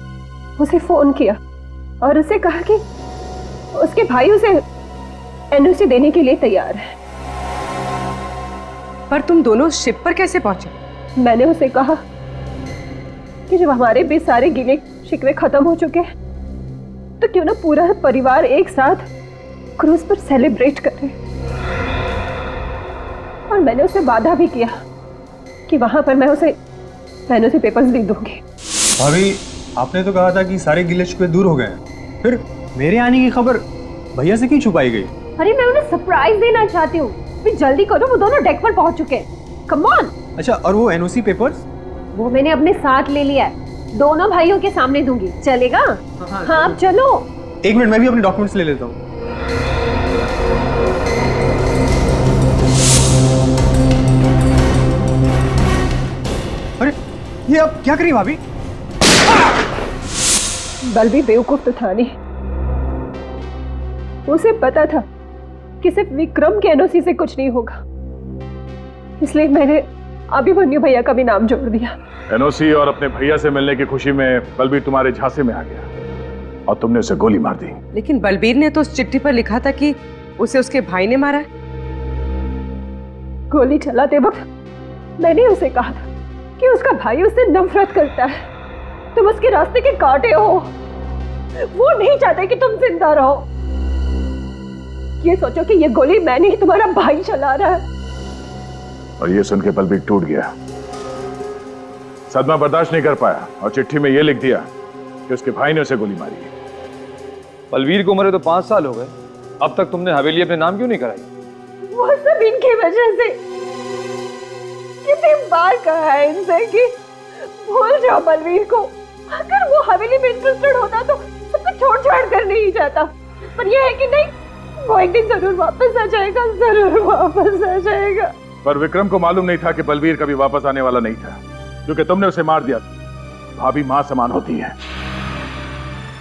उसे फोन किया और उसे कहा कि उसके भाई उसे एनओसी देने के लिए तैयार है। पर तुम दोनों शिप पर कैसे पहुंचे? मैंने उसे कहा कि जब हमारे भी सारे गिले शिकवे खत्म हो चुके हैं, तो क्यों ना पूरा परिवार एक साथ क्रूज पर सेलिब्रेट करे। और मैंने उसे वादा भी किया कि वहां पर मैं उसे एनओसी पेपर्स दे दूंगी। भाभी, आपने तो कहा था कि सारे गिले शिकवे दूर हो गए हैं, फिर मेरे आने की खबर भैया से क्यों छुपाई गई? अरे मैं उन्हें सरप्राइज देना चाहती हूँ। जल्दी करो, वो दोनों डेक पर पहुंच चुके हैं। Come on. अच्छा, और वो एनओसी पेपर्स? वो मैंने अपने साथ ले लिया है, दोनों भाइयों के सामने दूंगी। चलेगा? हाँ, आप चलो। एक मिनट, मैं भी अपने डॉक्यूमेंट्स ले लेता हूँ। अरे ये आप क्या करी भाभी? बलबीर बेवकूफ तो था नहीं। उसे पता था कि सिर्फ विक्रम के एनओसी से कुछ नहीं होगा, इसलिए मैंने अभिमन्यु भैया का भी नाम जोड़ दिया। एनओसी और अपने भैया से मिलने की खुशी में बलबीर तुम्हारे झांसे में आ गया। और तुमने उसे गोली मार दी। लेकिन बलबीर ने तो उस चिट्ठी पर लिखा था कि उसे उसके भाई ने मारा है। गोली चलाते वक्त मैंने उसे कहा था कि उसका भाई उससे नफरत करता है, तुम उसके रास्ते के कांटे हो, वो नहीं चाहते कि तुम जिंदा रहो। ये सोचो कि ये गोली मैं नहीं तुम्हारा भाई चला रहा है। और ये सुन के बलबीर टूट गया, सदमा बर्दाश्त नहीं कर पाया और चिट्ठी में ये लिख दिया कि उसके भाई ने उसे गोली मारी है। बलबीर को मरे तो 5 साल हो गए, अब तक तुमने हवेली अपने नाम क्यों नहीं कराई? वो सब इनकी वजह से। कितनी बार कहा है इनसे कि भूल जाओ बलबीर को। अगर वो हवेली में इंटरेस्टेड होता तो सब कुछ छोड़ कर नहीं जाता, पर ये है कि नहीं, वो एक दिन जरूर वापस आ जाएगा, जरूर वापस आ जाएगा। पर विक्रम को मालूम नहीं था कि बलबीर कभी वापस आने वाला नहीं था, क्योंकि तुमने उसे मार दिया। भाभी मां समान होती है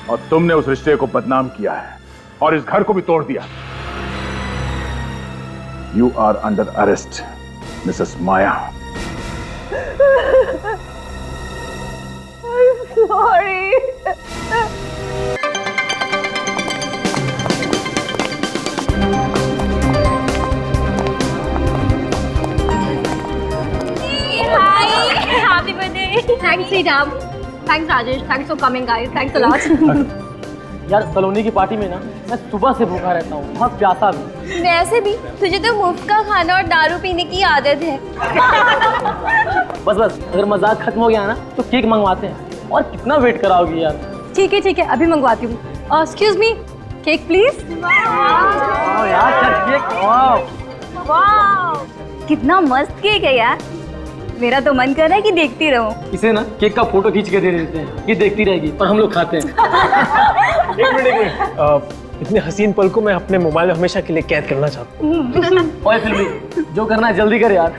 और तुमने उस रिश्ते को बदनाम किया है और इस घर को भी तोड़ दिया। You are under arrest Mrs Maya. Sorry. Happy birthday. Thanks, Sridham. Thanks, Rajesh. Thanks for coming, guys. Thanks a lot. यार सलोनी की पार्टी में ना मैं सुबह से भूखा रहता हूँ, बहुत प्यासा भी। वैसे भी तुझे तो मुफ्त का खाना और दारू पीने की आदत है। बस अगर मजाक खत्म हो गया ना तो केक मंगवाते हैं। और कितना वेट कराओगी यार? ठीक है, अभी मंगवाती हूँ। Excuse me, cake please. यार केक, वाह, कितना मस्त केक है यार। मेरा तो मन कर रहा है कि देखती रहूं। इसे ना केक का फोटो खींच के दे देते हैं, ये देखती रहेगी और हम लोग खाते हैं। एक मिनट, इतने हसीन पल को मैं अपने मोबाइल में हमेशा के लिए कैद करना चाहता हूँ। ओए फिल्मी, जो करना है जल्दी कर यार।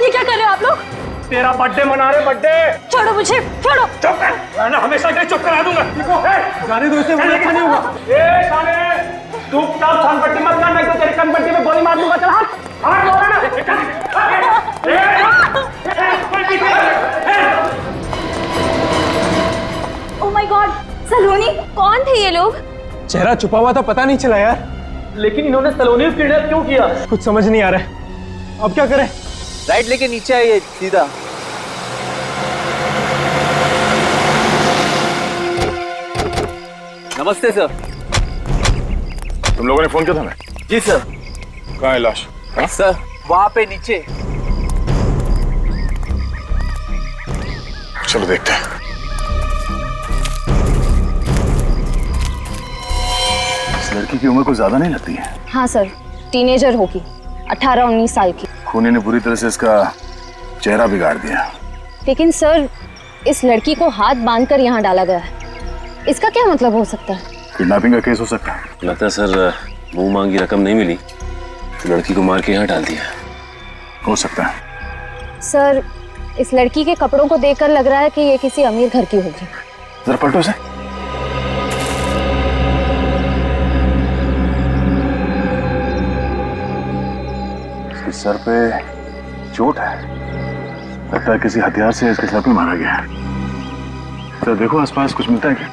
ये क्या कर रहे हो आप लोग? तेरा बर्थडे मना रहे, बर्थडे। छोड़ो मुझे, छोड़ो। चुप कर, मैं हमेशा के चुप करा दूंगा। जाने दो इसे, मुझे नहीं होगा। ए साले, तू कब छनपट्टी मत कर, नहीं तो तेरी कनपट्टी में गोली मार दूंगा। चल हाथ लो ना। ओह माय गॉड, सलोनी, कौन थे ये लोग? चेहरा छुपा हुआ था, पता नहीं चला यार। लेकिन इन्होंने सलोनी को किडनैप क्यों किया? कुछ समझ नहीं आ रहा है, अब क्या करें? राइट लेके नीचे आइए सीधा। नमस्ते सर। तुम लोगों ने फोन किया था ना? जी सर। कहाँ है लाश? सर वहां पे नीचे। चलो देखते हैं। इस लड़की की उम्र को ज्यादा नहीं लगती है। हाँ सर, टीनेजर होगी, 18-19 साल की। खूनी ने बुरी तरह से इसका चेहरा बिगाड़ दिया। लेकिन सर, इस लड़की को हाथ बांधकर यहाँ डाला गया है, इसका क्या मतलब हो सकता है? किडनैपिंग का केस हो सकता है। लगता है सर मुंह मांगी रकम नहीं मिली तो लड़की को मार के यहाँ डाल दिया। हो सकता है। सर, इस लड़की के कपड़ों को देखकर लग रहा है कि ये किसी अमीर घर की होगी। जरा पलटो से। इसके सर पे चोट है, लगता है किसी हथियार से इसके सर पे मारा गया है। तो देखो आसपास कुछ मिलता है क्या?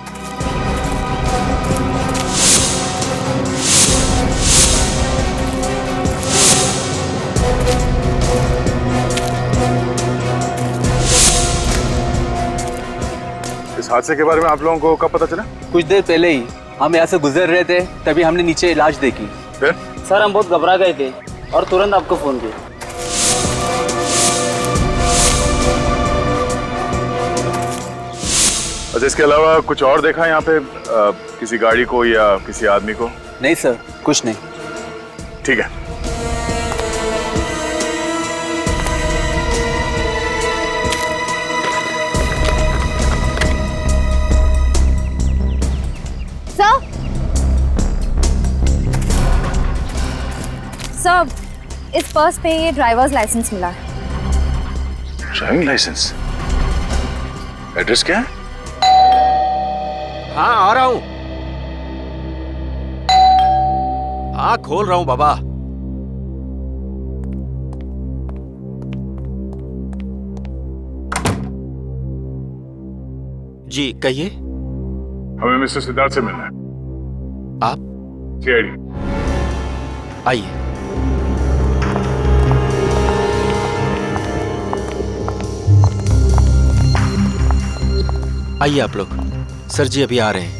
हादसे के बारे में आप लोगों को कब पता चला? कुछ देर पहले ही हम यहाँ से गुजर रहे थे, तभी हमने नीचे लाश देखी। फिर? सर हम बहुत घबरा गए थे और तुरंत आपको फोन किया। अच्छा, इसके अलावा कुछ और देखा यहाँ पे? किसी गाड़ी को या किसी आदमी को? नहीं सर, कुछ नहीं। ठीक है। सर, इस पर्स पे ये ड्राइवर्स लाइसेंस मिला है। Driving licence? एड्रेस क्या है? हाँ आ रहा हूँ। हाँ खोल रहा हूँ बाबा। जी कहिए। हमें मिस्टर सिद्धार्थ से मिलना है। आप? सीआईडी। आइए। आइए आप लोग। सर जी अभी आ रहे हैं।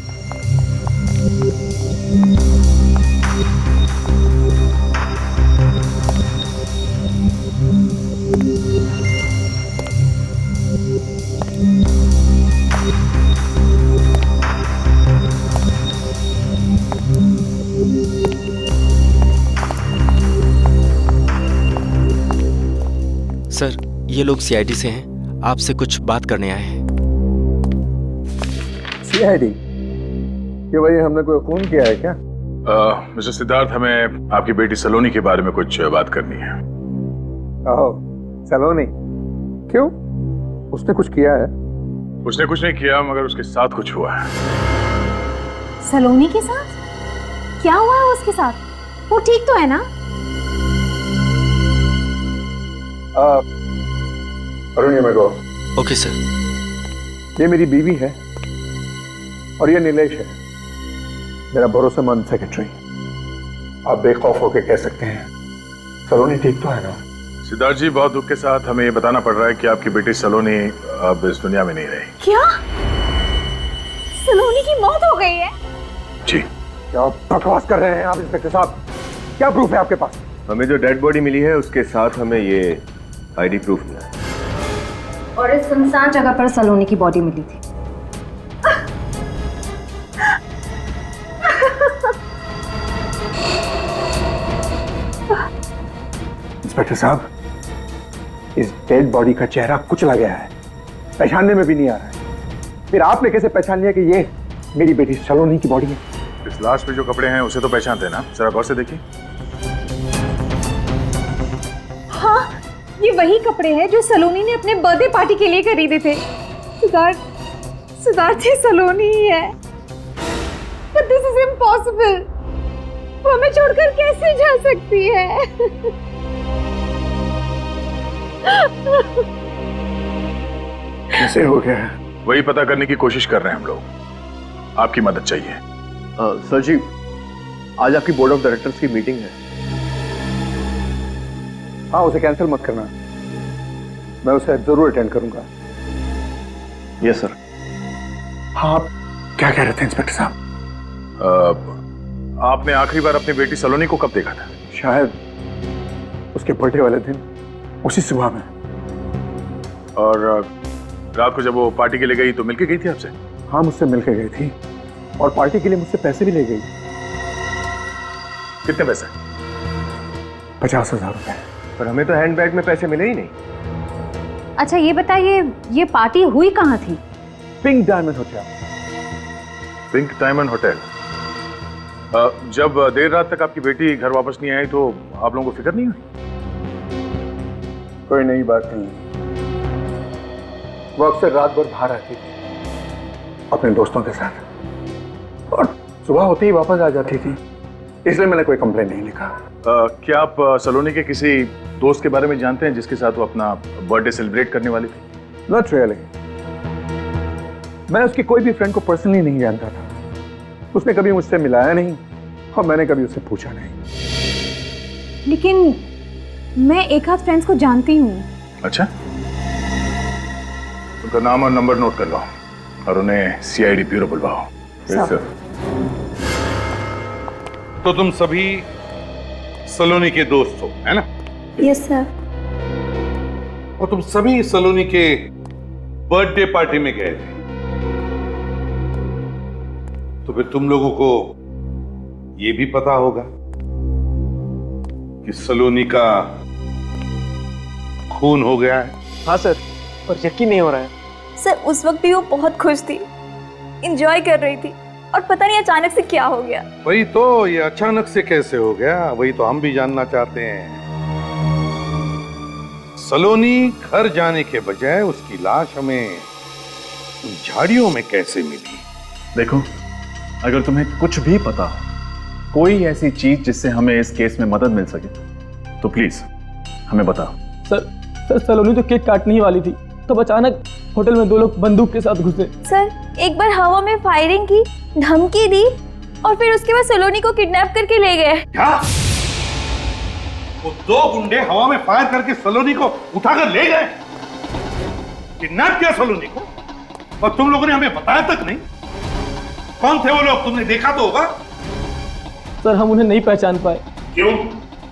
सर ये लोग सीआईडी से हैं, आपसे कुछ बात करने आए हैं। सीआईडी? कि भाई हमने कोई खून किया है क्या? मिस्टर सिद्धार्थ, हमें आपकी बेटी सलोनी के बारे में कुछ बात करनी है। ओह, सलोनी? क्यों? उसने कुछ किया है? उसने कुछ नहीं किया, मगर उसके साथ कुछ हुआ है। सलोनी के साथ? क्या हुआ है उसके साथ? वो ठीक तो है ना? अरुण, ये मेरे को। Okay sir. ये मेरी बीवी है और ये नीलेश है, मेरा भरोसेमंद सेक्रेटरी। आप बेखौफ होकर कह सकते हैं सलोनी ठीक तो है ना? सिद्धार्थ जी, बहुत दुख के साथ हमें ये बताना पड़ रहा है कि आपकी बेटी सलोनी अब इस दुनिया में नहीं रही। क्या? सलोनी की मौत हो गई है? जी। क्या बकवास कर रहे हैं आप इंस्पेक्टर साहब? क्या प्रूफ है आपके पास? हमें जो डेड बॉडी मिली है उसके साथ हमें ये आईडी प्रूफ मिला है। और इस सुनसान जगह पर सलोनी की बॉडी मिली थी। इंस्पेक्टर साहब, इस डेड बॉडी का चेहरा कुचला गया है, पहचानने में भी नहीं आ रहा है। फिर आपने कैसे पहचान लिया कि ये मेरी बेटी सलोनी की बॉडी है? इस लाश पे जो कपड़े हैं उसे तो पहचानते हैं ना? जरा गौर से देखिए। हाँ, ये वही कपड़े हैं जो सलोनी ने अपने बर्थडे पार्टी के लिए खरीदे थे। सिद्धार्थ ही सलोनी ही है। But this is impossible. वो हमें छोड़कर कैसे जा सकती है? कैसे हो गया? वही पता करने की कोशिश कर रहे हैं हम लोग। आपकी मदद चाहिए। सर जी, आज आपकी बोर्ड ऑफ डायरेक्टर्स की मीटिंग है। हाँ, उसे कैंसिल मत करना, मैं उसे जरूर अटेंड करूंगा। Yes sir. हाँ, आप क्या कह रहे थे इंस्पेक्टर साहब? आपने आखिरी बार अपनी बेटी सलोनी को कब देखा था? शायद उसके बर्थडे वाले दिन, उसी सुबह में। और रात को जब वो पार्टी के लिए गई तो मिलके गई थी आपसे? हाँ, मुझसे मिलके गई थी और पार्टी के लिए मुझसे पैसे भी ले गई। कितने पैसे? 50,000 रुपए। पर हमें तो हैंडबैग में पैसे मिले ही नहीं। अच्छा ये बताइए, ये पार्टी हुई कहाँ थी? Pink diamond hotel. Pink diamond hotel. जब देर रात तक आपकी बेटी घर वापस नहीं आई तो आप लोगों को फिक्र नहीं हुई? कोई नई बात नहीं। वो अक्सर रात भर बाहर आती थी अपने दोस्तों के साथ और सुबह होते ही वापस आ जाती थी, इसलिए मैंने कोई कंप्लेन नहीं लिखा। क्या आप सलोनी के किसी दोस्त के बारे में जानते हैं जिसके साथ वो अपना बर्थडे सेलिब्रेट करने वाली थी? Not really. मैं उसकी कोई भी फ्रेंड को पर्सनली नहीं जानता था। उसने कभी मुझसे मिलाया नहीं और मैंने कभी उससे पूछा नहीं। लेकिन मैं एक आध फ्रेंड्स को जानती हूँ। अच्छा, उनका नाम और नंबर नोट कर लो। और उन्हें सीआईडी ब्यूरो बुलवाओ। सर। तो तुम सभी सलोनी के दोस्त हो, है ना? Yes sir. और तुम सभी सलोनी के बर्थडे पार्टी में गए थे, तो फिर तुम लोगों को यह भी पता होगा कि सलोनी का खून हो गया है। हाँ सर, पर यकीन नहीं हो रहा है। सर उस वक्त भी वो बहुत खुश थी, एंजॉय कर रही थी, और पता नहीं अचानक से क्या हो गया। वही तो, ये अचानक से कैसे हो गया, वही तो हम भी जानना चाहते हैं। सलोनी घर जाने के बजाय उसकी लाश हमें उन झाड़ियों में कैसे मिली? देखो, अगर तुम्हें कुछ भी पता हो, कोई ऐसी चीज जिससे हमें इस केस में मदद मिल सके, तो प्लीज हमें बताओ। सर सलोनी तो केक काटने ही वाली थी, तब अचानक होटल में 2 लोग बंदूक के साथ घुसे। सर एक बार हवा में फायरिंग की, धमकी दी, और फिर उसके बाद सलोनी को किडनैप करके ले गए। क्या? वो 2 गुंडे हवा में फायर करके सलोनी को उठाकर ले गए? किडनैप किया सलोनी को? और तुम लोगों ने हमें बताया तक नहीं? कौन थे वो लोग? तुमने देखा तो होगा। सर हम उन्हें नहीं पहचान पाए। क्यों?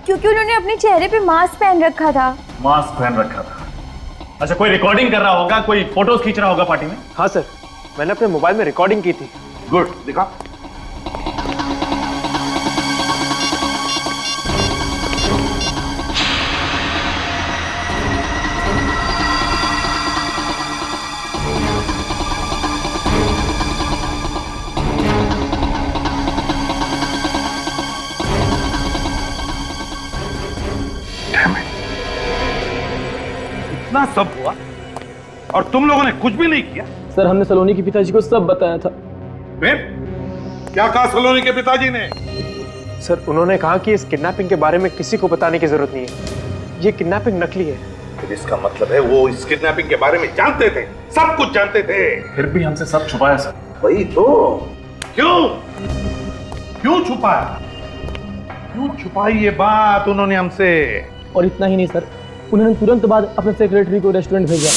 क्योंकि उन्होंने अपने चेहरे पे मास्क पहन रखा था। मास्क पहन रखा था। अच्छा, कोई रिकॉर्डिंग कर रहा होगा, कोई फोटोज खींच रहा होगा पार्टी में? हाँ सर, मैंने अपने मोबाइल में रिकॉर्डिंग की थी। गुड, दिखा। इतना सब हुआ और तुम लोगों ने कुछ भी नहीं किया? सर हमने सलोनी के पिताजी को सब बताया था। फिर क्या कहा सलोनी के पिताजी ने? सर उन्होंने कहा कि इस किडनैपिंग के बारे में किसी को बताने की जरूरत नहीं है, ये किडनैपिंग नकली है। तो इसका मतलब है वो इस किडनैपिंग के बारे में जानते थे, सब कुछ जानते थे। फिर भी हमसे सब छुपाया सर। वही तो, क्यों छुपाया? क्यों छुपाई ये बात उन्होंने हमसे? और इतना ही नहीं सर, उन्होंने तुरंत बाद अपने सेक्रेटरी को रेस्टोरेंट भेजा।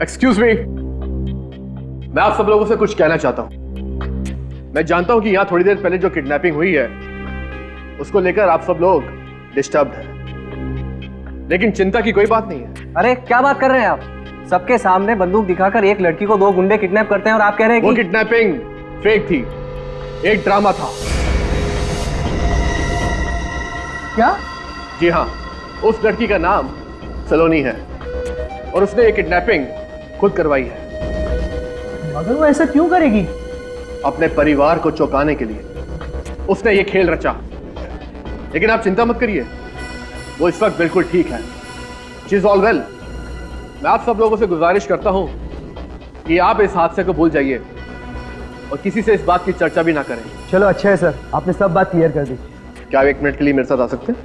एक्सक्यूज मी, मैं आप सब लोगों से कुछ कहना चाहता हूं। मैं जानता हूं कि यहां थोड़ी देर पहले जो किडनैपिंग हुई है उसको लेकर आप सब लोग डिस्टर्ब्ड हैं, लेकिन चिंता की कोई बात नहीं है। अरे क्या बात कर रहे हैं आप? सबके सामने बंदूक दिखाकर एक लड़की को 2 गुंडे किडनैप करते हैं और आप कह रहे हैं कि वो किडनैपिंग फेक थी, एक ड्रामा था। क्या? जी हाँ, उस लड़की का नाम सलोनी है और उसने ये किडनैपिंग खुद करवाई है। मगर वो ऐसा क्यों करेगी? अपने परिवार को चौंकाने के लिए उसने ये खेल रचा। लेकिन आप चिंता मत करिए, वो इस वक्त बिल्कुल ठीक है। She is all well. मैं आप सब लोगों से गुजारिश करता हूं कि आप इस हादसे को भूल जाइए और किसी से इस बात की चर्चा भी ना करें। चलो अच्छा है सर, आपने सब बात क्लियर कर दी। क्या आप 1 मिनट के लिए मेरे साथ आ सकते हैं?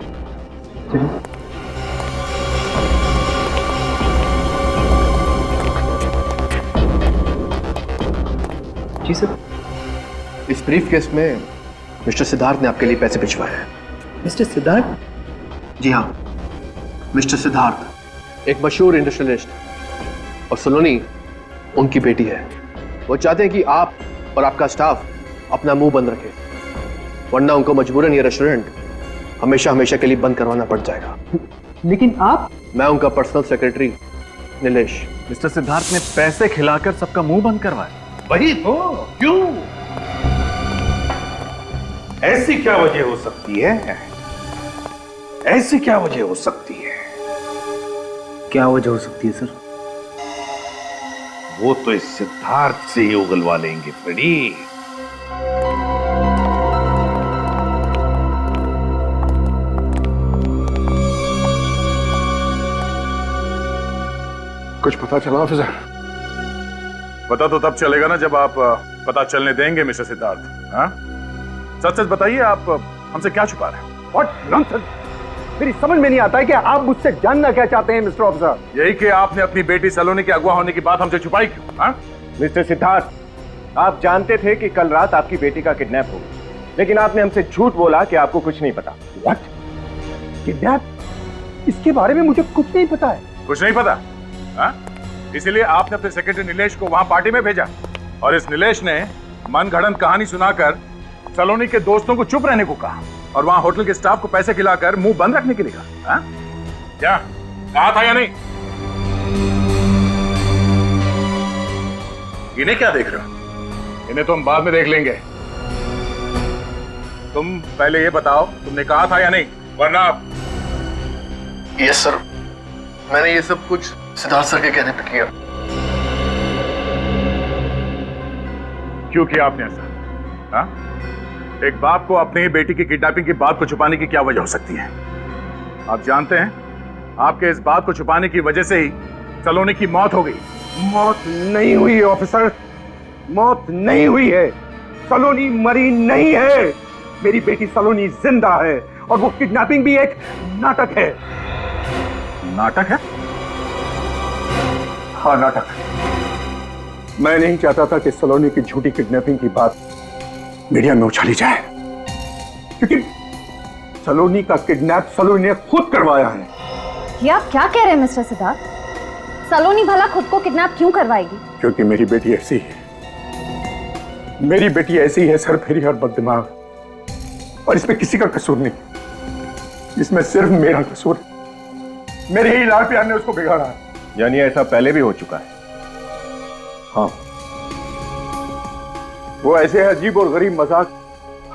जी सर। इस ब्रीफ केस में मिस्टर सिद्धार्थ ने आपके लिए पैसे भिजवाए हैं। मिस्टर सिद्धार्थ? जी हाँ, मिस्टर सिद्धार्थ एक मशहूर इंडस्ट्रियलिस्ट और सलोनी उनकी बेटी है। वो चाहते हैं कि आप और आपका स्टाफ अपना मुंह बंद रखे, वरना उनको मजबूरन ये रेस्टोरेंट हमेशा हमेशा के लिए बंद करवाना पड़ जाएगा। लेकिन आप? मैं उनका personal secretary Nilesh. Mister Siddharth ने पैसे खिलाकर सबका मुंह बंद करवाया। वही तो, क्यों? ऐसी क्या वजह हो सकती है? ऐसी क्या वजह हो सकती है? क्या वजह हो सकती है सर? वो तो इस सिद्धार्थ से ही उगलवा लेंगे फ्रेडी। कुछ पता चला ऑफिसर? पता तो तब चलेगा ना जब आप पता चलने देंगे मिस्टर सिद्धार्थ। हाँ, सच सच बताइए, आप हमसे क्या छुपा रहे हैं? What nonsense! मेरी समझ में नहीं आता है कि आप मुझसे जानना क्या चाहते हैं मिस्टर ऑफिसर। यही कि आपने अपनी बेटी सलोनी के अगवा होने की बात हमसे छुपाई क्यों? हाँ? मिस्टर सिद्धार्थ, आप जानते थे कि कल रात आपकी बेटी का किडनैप हो, लेकिन आपने हमसे झूठ बोला कि आपको कुछ नहीं पता। व्हाट? किडनैप? इसके बारे में मुझे कुछ नहीं पता है। कुछ नहीं पता? हाँ? इसीलिए आपने अपने सेक्रेटरी नीलेश को वहां पार्टी में भेजा और इस नीलेश ने मनगढ़ंत कहानी सुनाकर सलोनी के दोस्तों को चुप रहने को कहा और वहां होटल के स्टाफ को पैसे खिलाकर मुंह बंद रखने के लिए कहा। हाँ? क्या कहा था या नहीं? इन्हें क्या देख रहे हो? इन्हें तो हम बाद में देख लेंगे। तुम पहले ये बताओ तुमने कहा था या नहीं, वरना। यस सर, मैंने ये सब कुछ सिद्धार्थ सर के कहने पे किया। क्यों किया आपने ऐसा? हाँ? एक बाप को अपनी बेटी की किडनैपिंग की बात को छुपाने की क्या वजह हो सकती है? आप जानते हैं आपके इस बात को छुपाने की वजह से ही सलोनी की मौत हो गई। मौत नहीं हुई है ऑफिसर, मौत नहीं हुई है। सलोनी मरी नहीं है। मेरी बेटी सलोनी जिंदा है और वो किडनैपिंग भी एक नाटक है। नाटक है? हाँ नाटक। मैं नहीं चाहता था कि सलोनी की झूठी किडनैपिंग की बात मीडिया में उछाली जाए, क्योंकि सलोनी का किडनैप सलोनी ने खुद करवाया है। ये आप क्या कह रहे हैं मिस्टर सिद्धार्थ? सलोनी भला खुद को किडनैप क्यों करवाएगी? क्योंकि मेरी बेटी ऐसी है। मेरी बेटी ऐसी है, सरफेरी और बददिमाग, और इसमें किसी का कसूर नहीं। इसमें सिर्फ मेरा कसूर है। मेरे ही लाल प्यार ने उसको बिगाड़ा है। यानी ऐसा पहले भी हो चुका है? हाँ, वो ऐसे अजीब और गरीब मजाक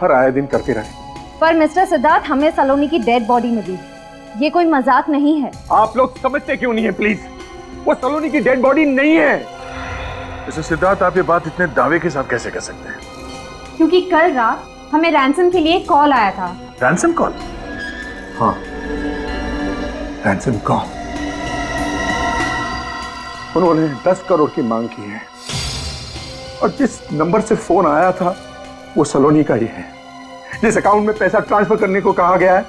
हर आए दिन करते रहे। पर मिस्टर सिद्धार्थ, हमें सलोनी की डेड बॉडी मिली, ये कोई मजाक नहीं है। आप लोग समझते क्यों नहीं है प्लीज? वो सलोनी की डेड बॉडी नहीं है। मिस्टर सिद्धार्थ, आप ये बात इतने दावे के साथ कैसे कह सकते हैं? क्योंकि कल रात हमें रैंसम के लिए कॉल आया था। Ransom call? हाँ, रैंसम कॉल। उन्होंने 10 करोड़ की मांग की है और जिस नंबर से फोन आया था वो सलोनी का ही है। जिस अकाउंट में पैसा ट्रांसफर करने को कहा गया है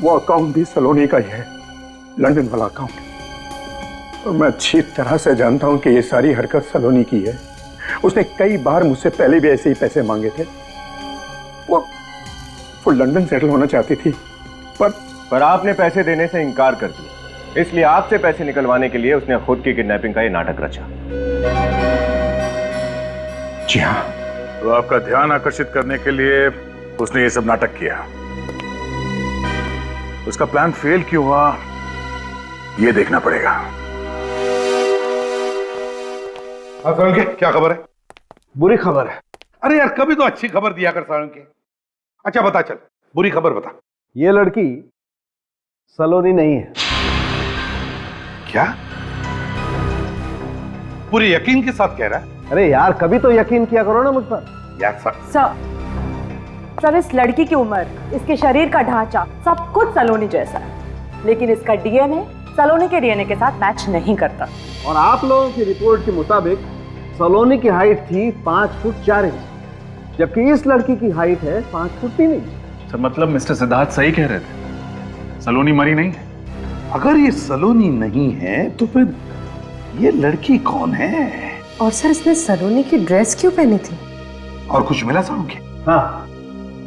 वो अकाउंट भी सलोनी का ही है, लंदन वाला अकाउंट। और मैं अच्छी तरह से जानता हूं कि ये सारी हरकत सलोनी की है। उसने कई बार मुझसे पहले भी ऐसे ही पैसे मांगे थे। वो लंदन सेटल होना चाहती थी, पर आपने पैसे देने से इनकार कर दिया, इसलिए आपसे पैसे निकलवाने के लिए उसने खुद की किडनैपिंग का ये नाटक रचा। जी हाँ। तो आपका ध्यान आकर्षित करने के लिए उसने ये सब नाटक किया। उसका प्लान फेल क्यों हुआ ये देखना पड़ेगा। हाँ सालुंके, क्या खबर है? बुरी खबर है। अरे यार, कभी तो अच्छी खबर दिया कर सालुंके। अच्छा बता, चल बुरी खबर बता। ये लड़की सलोनी नहीं है। क्या? पूरे यकीन के साथ कह रहा है? अरे यार, कभी तो यकीन किया करो ना मुझ पर। यार सर, इस लड़की की उम्र, इसके शरीर का ढांचा सब कुछ सलोनी जैसा है, लेकिन इसका डीएनए सलोनी के डीएनए के साथ मैच नहीं करता। और आप लोगों की रिपोर्ट के मुताबिक सलोनी की हाइट थी 5 फुट 4 इंच, जबकि इस लड़की की हाइट है 5 फुट 3 इंच। सर, मतलब मिस्टर सिद्धार्थ सही कह रहे थे, सलोनी मरी नहीं है। अगर ये सलोनी नहीं है तो फिर ये लड़की कौन है? और सर, इसने सलोनी की ड्रेस क्यों पहनी थी? और कुछ मिला सालुंके? हाँ,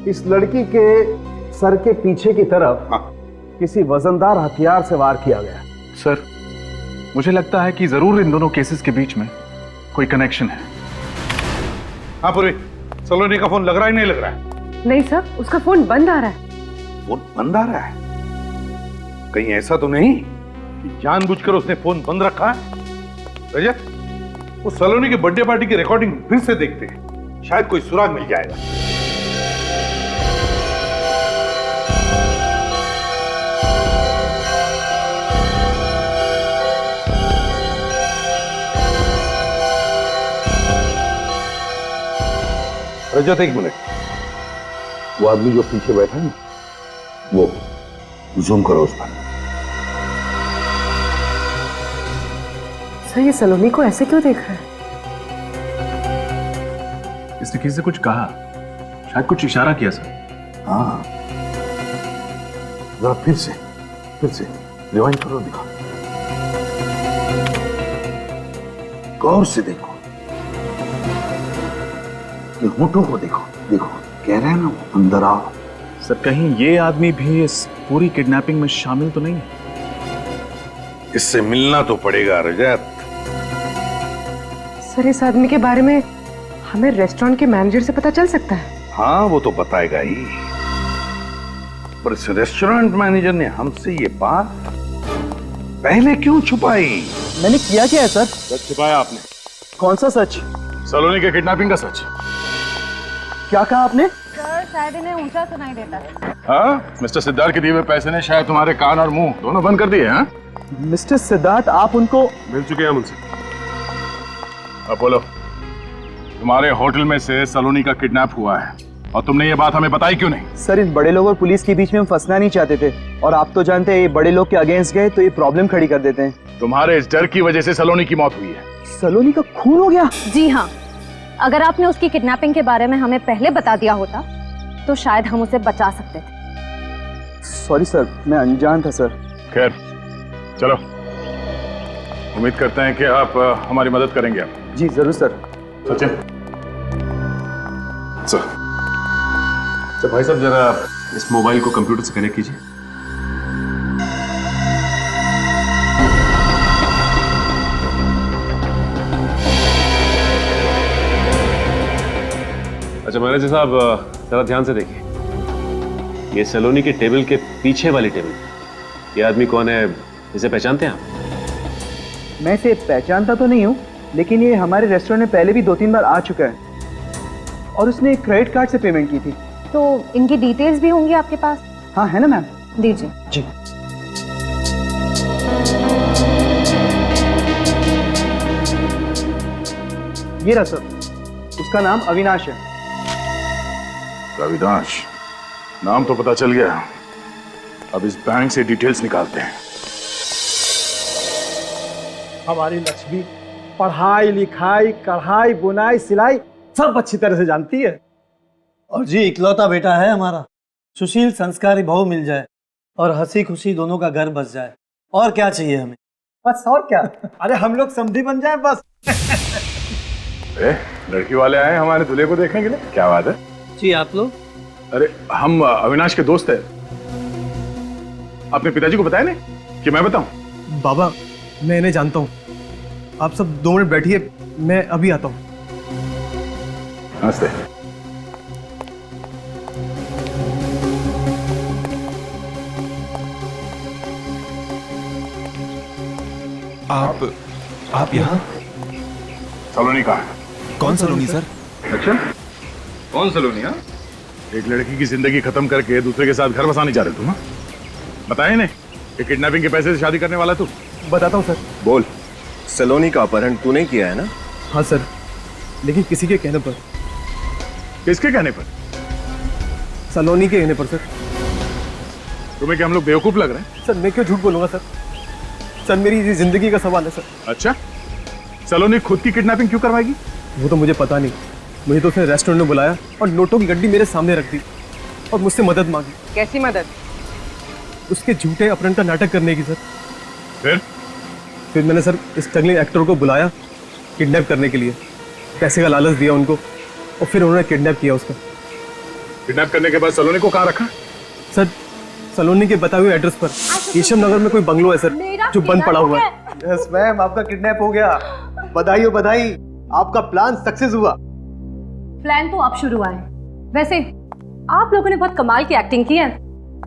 इस लड़की के सर के पीछे की तरफ किसी वजनदार हथियार से वार किया गया। सर, मुझे लगता है कि जरूर इन दोनों केसेस के बीच में कोई कनेक्शन है। हाँ पूरी, सलोनी का फोन लग रहा है नहीं लग रहा है? नहीं सर, उसका फोन बंद आ रहा है। फोन बंद आ रहा है? कहीं ऐसा तो नहीं कि जानबूझकर उसने फोन बंद रखा है? रजत, वो सलोनी के बर्थडे पार्टी की रिकॉर्डिंग फिर से देखते हैं, शायद कोई सुराग मिल जाएगा। रजत, एक मिनट। वो आदमी जो पीछे बैठा है, वो जूम करो उस पर। सर, ये सलोनी को ऐसे क्यों देख रहा है? इसने किसी से कुछ कहा, शायद कुछ इशारा किया सर। हाँ, जरा फिर से रिवाइंड करो, दिखा, गौर से देखो, होठों को देखो, कह रहे हैं ना अंदर आओ। सर, कहीं ये आदमी भी इस पूरी किडनैपिंग में शामिल तो नहीं है? इससे मिलना तो पड़ेगा रजत। सर इस आदमी के बारे में हमें रेस्टोरेंट के मैनेजर से पता चल सकता है? हाँ वो तो बताएगा ही, पर इस रेस्टोरेंट मैनेजर ने हमसे ये बात पहले क्यों छुपाई? मैंने किया क्या है सर? सच छुपाया आपने। कौन सा सच? सलोनी के किडनैपिंग का सच। क्या कहा आपने? सर शायद इन्हें ऊंचा सुनाई देता है। हाँ, मिस्टर सिद्धार्थ के दिए हुए पैसे ने शायद तुम्हारे कान और मुंह दोनों बंद कर दिए हैं। मिस्टर सिद्धार्थ, आप उनको मिल चुके हैं मुझसे। अब बोलो, तुम्हारे होटल में से सलोनी का किडनैप हुआ है और तुमने ये बात हमें बताई क्यों नहीं? सर, इन बड़े लोग और पुलिस के बीच में हम फंसना नहीं चाहते थे, और आप तो जानते हैं ये बड़े लोग के अगेंस्ट गए तो ये प्रॉब्लम खड़ी कर देते हैं। तुम्हारे इस डर की वजह से सलोनी की मौत हुई है। सलोनी का खून हो गया? जी हाँ, अगर आपने उसकी किडनैपिंग के बारे में हमें पहले बता दिया होता तो शायद हम उसे बचा सकते थे। सॉरी सर, मैं अनजान था सर। खैर चलो, उम्मीद करते हैं कि आप हमारी मदद करेंगे। जी जरूर सर। सचिन सर, तो भाई साहब जरा इस मोबाइल को कंप्यूटर से कनेक्ट कीजिए। अच्छा मैनेजर साहब, जरा ध्यान से देखिए, ये सलोनी के टेबल के पीछे वाली टेबल, ये आदमी कौन है, इसे पहचानते हैं आप? मैं इसे पहचानता तो नहीं हूँ, लेकिन ये हमारे रेस्टोरेंट में पहले भी 2-3 बार आ चुका है और उसने क्रेडिट कार्ड से पेमेंट की थी। तो इनकी डिटेल्स भी होंगी आपके पास? हाँ है ना मैम। दीजिए। जी। ये रहा सर, उसका नाम अविनाश है। अविनाश नाम तो पता चल गया, अब इस बैंक से डिटेल्स निकालते हैं। हमारी लक्ष्मी पढ़ाई लिखाई कढ़ाई बुनाई सिलाई सब अच्छी तरह से जानती है। और जी इकलौता बेटा है हमारा, सुशील संस्कारी बहू मिल जाए और हंसी खुशी दोनों का घर बस जाए, और क्या चाहिए हमें? बस और क्या। अरे हम लोग समधी बन जाए बस। लड़की वाले आए हमारे दूल्हे को देखने के लिए, क्या बात है? जी आप लोग? अरे हम अविनाश के दोस्त हैं। अपने पिताजी को बताया नहीं कि मैं बताऊं? बाबा मैं इन्हें जानता हूँ, आप सब 2 मिनट बैठिए, मैं अभी आता हूँ। नमस्ते। आप यहाँ? सलोनी कहाँ है? कौन सलोनी सर? अच्छा, कौन सलोनी? हाँ, एक लड़की की जिंदगी खत्म करके दूसरे के साथ घर बसाने जा रहे तुम? बताया नहीं कि किडनैपिंग के पैसे से शादी करने वाला तू? बताता हूँ सर। बोल, सलोनी का अपहरण तूने किया है ना? हाँ सर, लेकिन किसी के कहने पर। किसके कहने पर? सलोनी के कहने पर सर। तुम्हें क्या हम लोग बेवकूफ लग रहे हैं? सर मैं क्यों झूठ बोलूंगा सर, सर मेरी जिंदगी का सवाल है सर। अच्छा, सलोनी खुद की किडनैपिंग क्यों करवाएगी? वो तो मुझे पता नहीं, मुझे तो उसने रेस्टोरेंट में बुलाया और नोटों की गड्डी मेरे सामने रख दी और मुझसे मदद मांगी। कैसी मदद? उसके झूठे अपहरण का नाटक करने की सर। फिर मैंने सर इस स्ट्रगलिंग एक्टर को बुलाया किडनैप करने के लिए, पैसे का लालच दिया उनको और फिर उन्होंने किडनैप किया उसका। किडनैप करने के बाद सलोनी को कहाँ रखा? सर सलोनी के बताए हुए एड्रेस पर केशव नगर में कोई बंगलो है सर जो बंद पड़ा हुआ है। यस मैम, आपका किडनैप हो गया। बधाई हो बधाई, आपका प्लान सक्सेस हुआ। प्लान तो अब शुरू हुआ है। वैसे आप लोगों ने बहुत कमाल की एक्टिंग की है,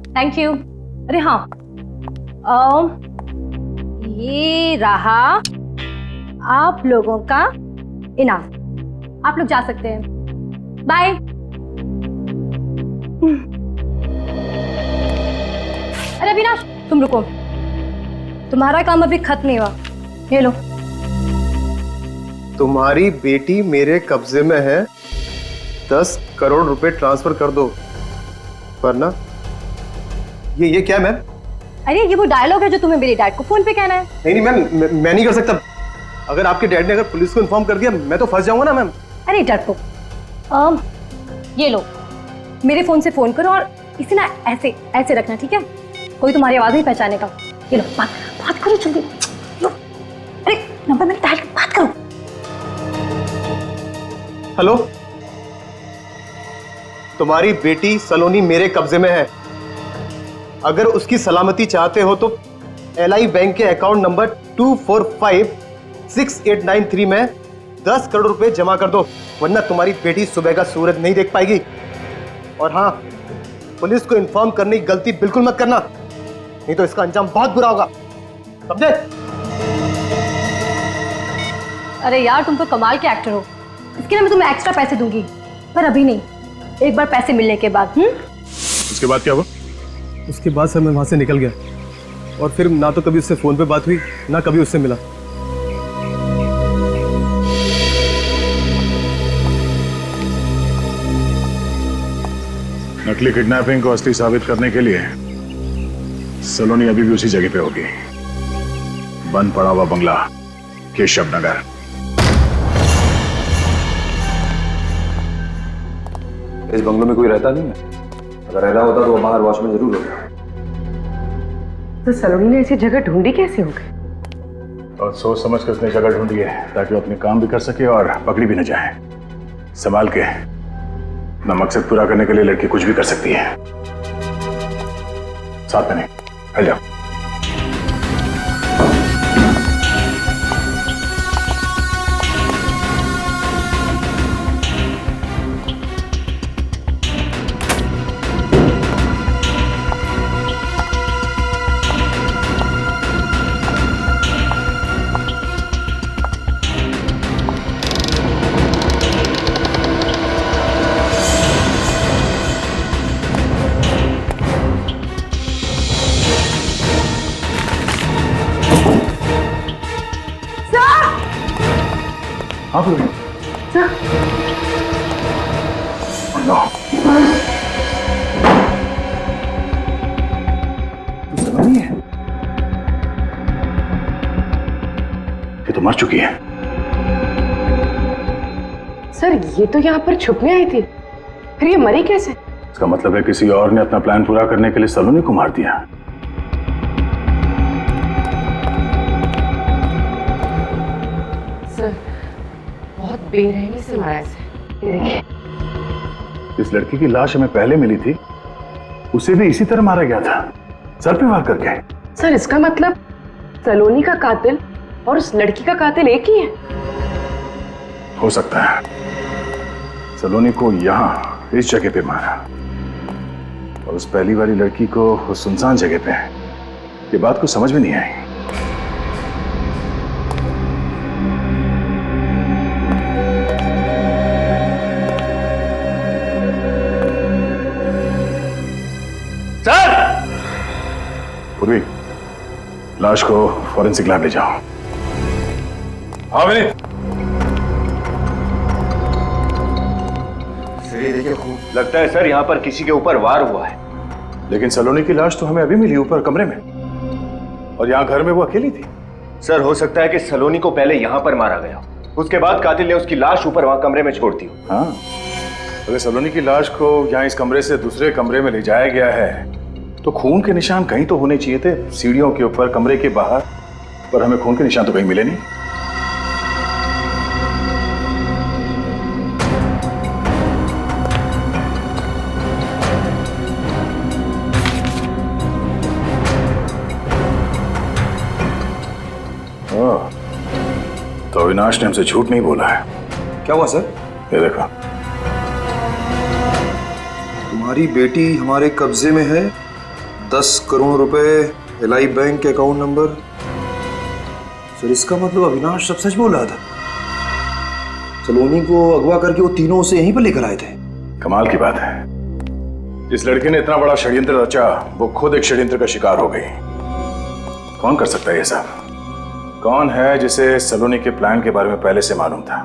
थैंक यू। अरे हाँ, ये रहा आप लोगों का इनाम, आप लोग जा सकते हैं, बाय। अरे अविनाश तुम रुको, तुम्हारा काम अभी खत्म नहीं हुआ, ये लो। तुम्हारी बेटी मेरे कब्जे में है, 10 करोड़ रुपए ट्रांसफर कर दो, वरना ये क्या मैम? अरे ये वो डायलॉग है जो तुम्हें मेरे डैड को फोन पे कहना है। नहीं मैम, मैं नहीं कर सकता। अगर आपके डैड ने अगर पुलिस को इन्फॉर्म कर दिया मैं तो फंस जाऊंगा ना मैम। अरे डरपोक, ये लो, मेरे फोन से फोन करो और इसे ना ऐसे ऐसे रखना, ठीक है? कोई तुम्हारी आवाज नहीं पहचानेगा। ये लो, बात करो जल्दी, लो। अरे नंबर मैंने डायल, बात करो। हेलो, तुम्हारी बेटी सलोनी मेरे कब्जे में है। अगर उसकी सलामती चाहते हो तो LI बैंक के अकाउंट नंबर 24568993 में 10 करोड़ रुपए जमा कर दो, वरना तुम्हारी बेटी सुबह का सूरज नहीं देख पाएगी। और हाँ, पुलिस को इन्फॉर्म करने की गलती बिल्कुल मत करना, नहीं तो इसका अंजाम बहुत बुरा होगा, समझे? अरे यार, तुम तो कमाल के एक्टर हो। इसके लिए मैं तुम्हें एक्स्ट्रा पैसे दूंगी, पर अभी नहीं, एक बार पैसे मिलने के बाद। उसके बाद क्या हुआ? उसके बाद सर मैं वहां से निकल गया, और फिर ना तो कभी उससे फोन पे बात हुई, ना कभी उससे मिला। नकली किडनैपिंग को असली साबित करने के लिए सलोनी अभी भी उसी जगह पे होगी, बंद पड़ा हुआ बंगला, केशव नगर। इस बंगलों में कोई रहता नहीं है, अगर रह रहा होता तो वो बाहर वॉश में जरूर होता। तो सलोनी ने ऐसी जगह ढूंढी कैसे हो गई? और सोच समझ कर उसने जगह ढूंढी है ताकि वो अपने काम भी कर सके और पकड़ी भी न जाए। संभाल के, अपना मकसद पूरा करने के लिए लड़की कुछ भी कर सकती है। साथ में नहीं, हट जाओ। आप लोग सलोनी है, ये तो मर चुकी है। सर, ये तो यहाँ पर छुपने आई थी, फिर ये मरी कैसे? इसका मतलब है किसी और ने अपना प्लान पूरा करने के लिए सलोनी को मार दिया। सर, बहुत बेरहमी से मारा इसे। देखिए, इस लड़की की लाश हमें पहले मिली थी, उसे भी इसी तरह मारा गया था, सर पे वार करके। सर, इसका मतलब सलोनी का कातिल और उस लड़की का कातिल एक ही है? हो सकता है। सलोनी को यहाँ इस जगह पे मारा और उस पहली वाली लड़की को उस सुनसान जगह पे। ये बात को समझ में नहीं आई। सर! पूर्वी, लाश को फॉरेंसिक लैब ले जाओ। हाँ विनीत। लगता है सर यहाँ पर किसी के ऊपर वार हुआ है। लेकिन सलोनी की लाश तो हमें अभी मिली ऊपर कमरे में, और यहाँ घर में वो अकेली थी। सर, हो सकता है कि सलोनी को पहले यहाँ पर मारा गया, उसके बाद कातिल ने उसकी लाश ऊपर वहां कमरे में छोड़ दी। हाँ, अगर सलोनी की लाश को यहाँ इस कमरे से दूसरे कमरे में ले जाया गया है तो खून के निशान कहीं तो होने चाहिए थे, सीढ़ियों के ऊपर, कमरे के बाहर, पर हमें खून के निशान तो कहीं मिले नहीं। तो अविनाश ने हमसे झूठ नहीं बोला है। क्या हुआ सर? ये देखो, तुम्हारी बेटी हमारे कब्जे में है, 10 करोड़ रुपए, एलआई बैंक के अकाउंट नंबर। सर, इसका मतलब अविनाश सब सच बोल रहा था। सलोनी को अगवा करके वो तीनों उसे यहीं पर लेकर आए थे। कमाल की बात है, जिस लड़के ने इतना बड़ा षड्यंत्र रचा वो खुद एक षड्यंत्र का शिकार हो गई। कौन कर सकता है ये सब? कौन है जिसे सलोनी के प्लान के बारे में पहले से मालूम था?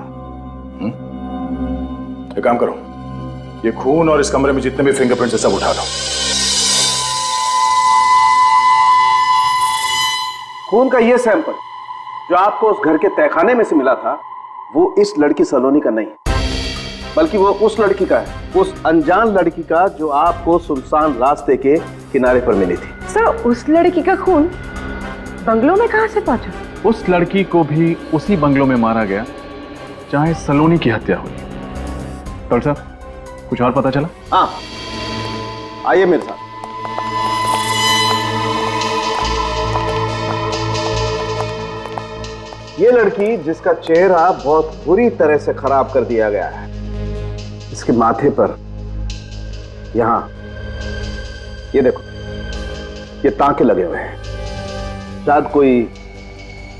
एक काम करो, ये खून और इस कमरे में जितने भी फिंगरप्रिंट्स है सब उठा लो। खून का ये सैंपल जो आपको उस घर के तहखाने में से मिला था, वो इस लड़की सलोनी का नहीं, बल्कि वो उस लड़की का है, उस अनजान लड़की का जो आपको सुनसान रास्ते के किनारे पर मिली थी। सर, उस लड़की का खून बंगलों में कहां से पहुंचा? उस लड़की को भी उसी बंगलों में मारा गया जहां सलोनी की हत्या हुई। डॉक्टर साहब, कुछ और पता चला? हाँ, आइए मेरे साथ। ये लड़की जिसका चेहरा बहुत बुरी तरह से खराब कर दिया गया है, इसके माथे पर यहां ये देखो, ये टांके लगे हुए हैं। शायद कोई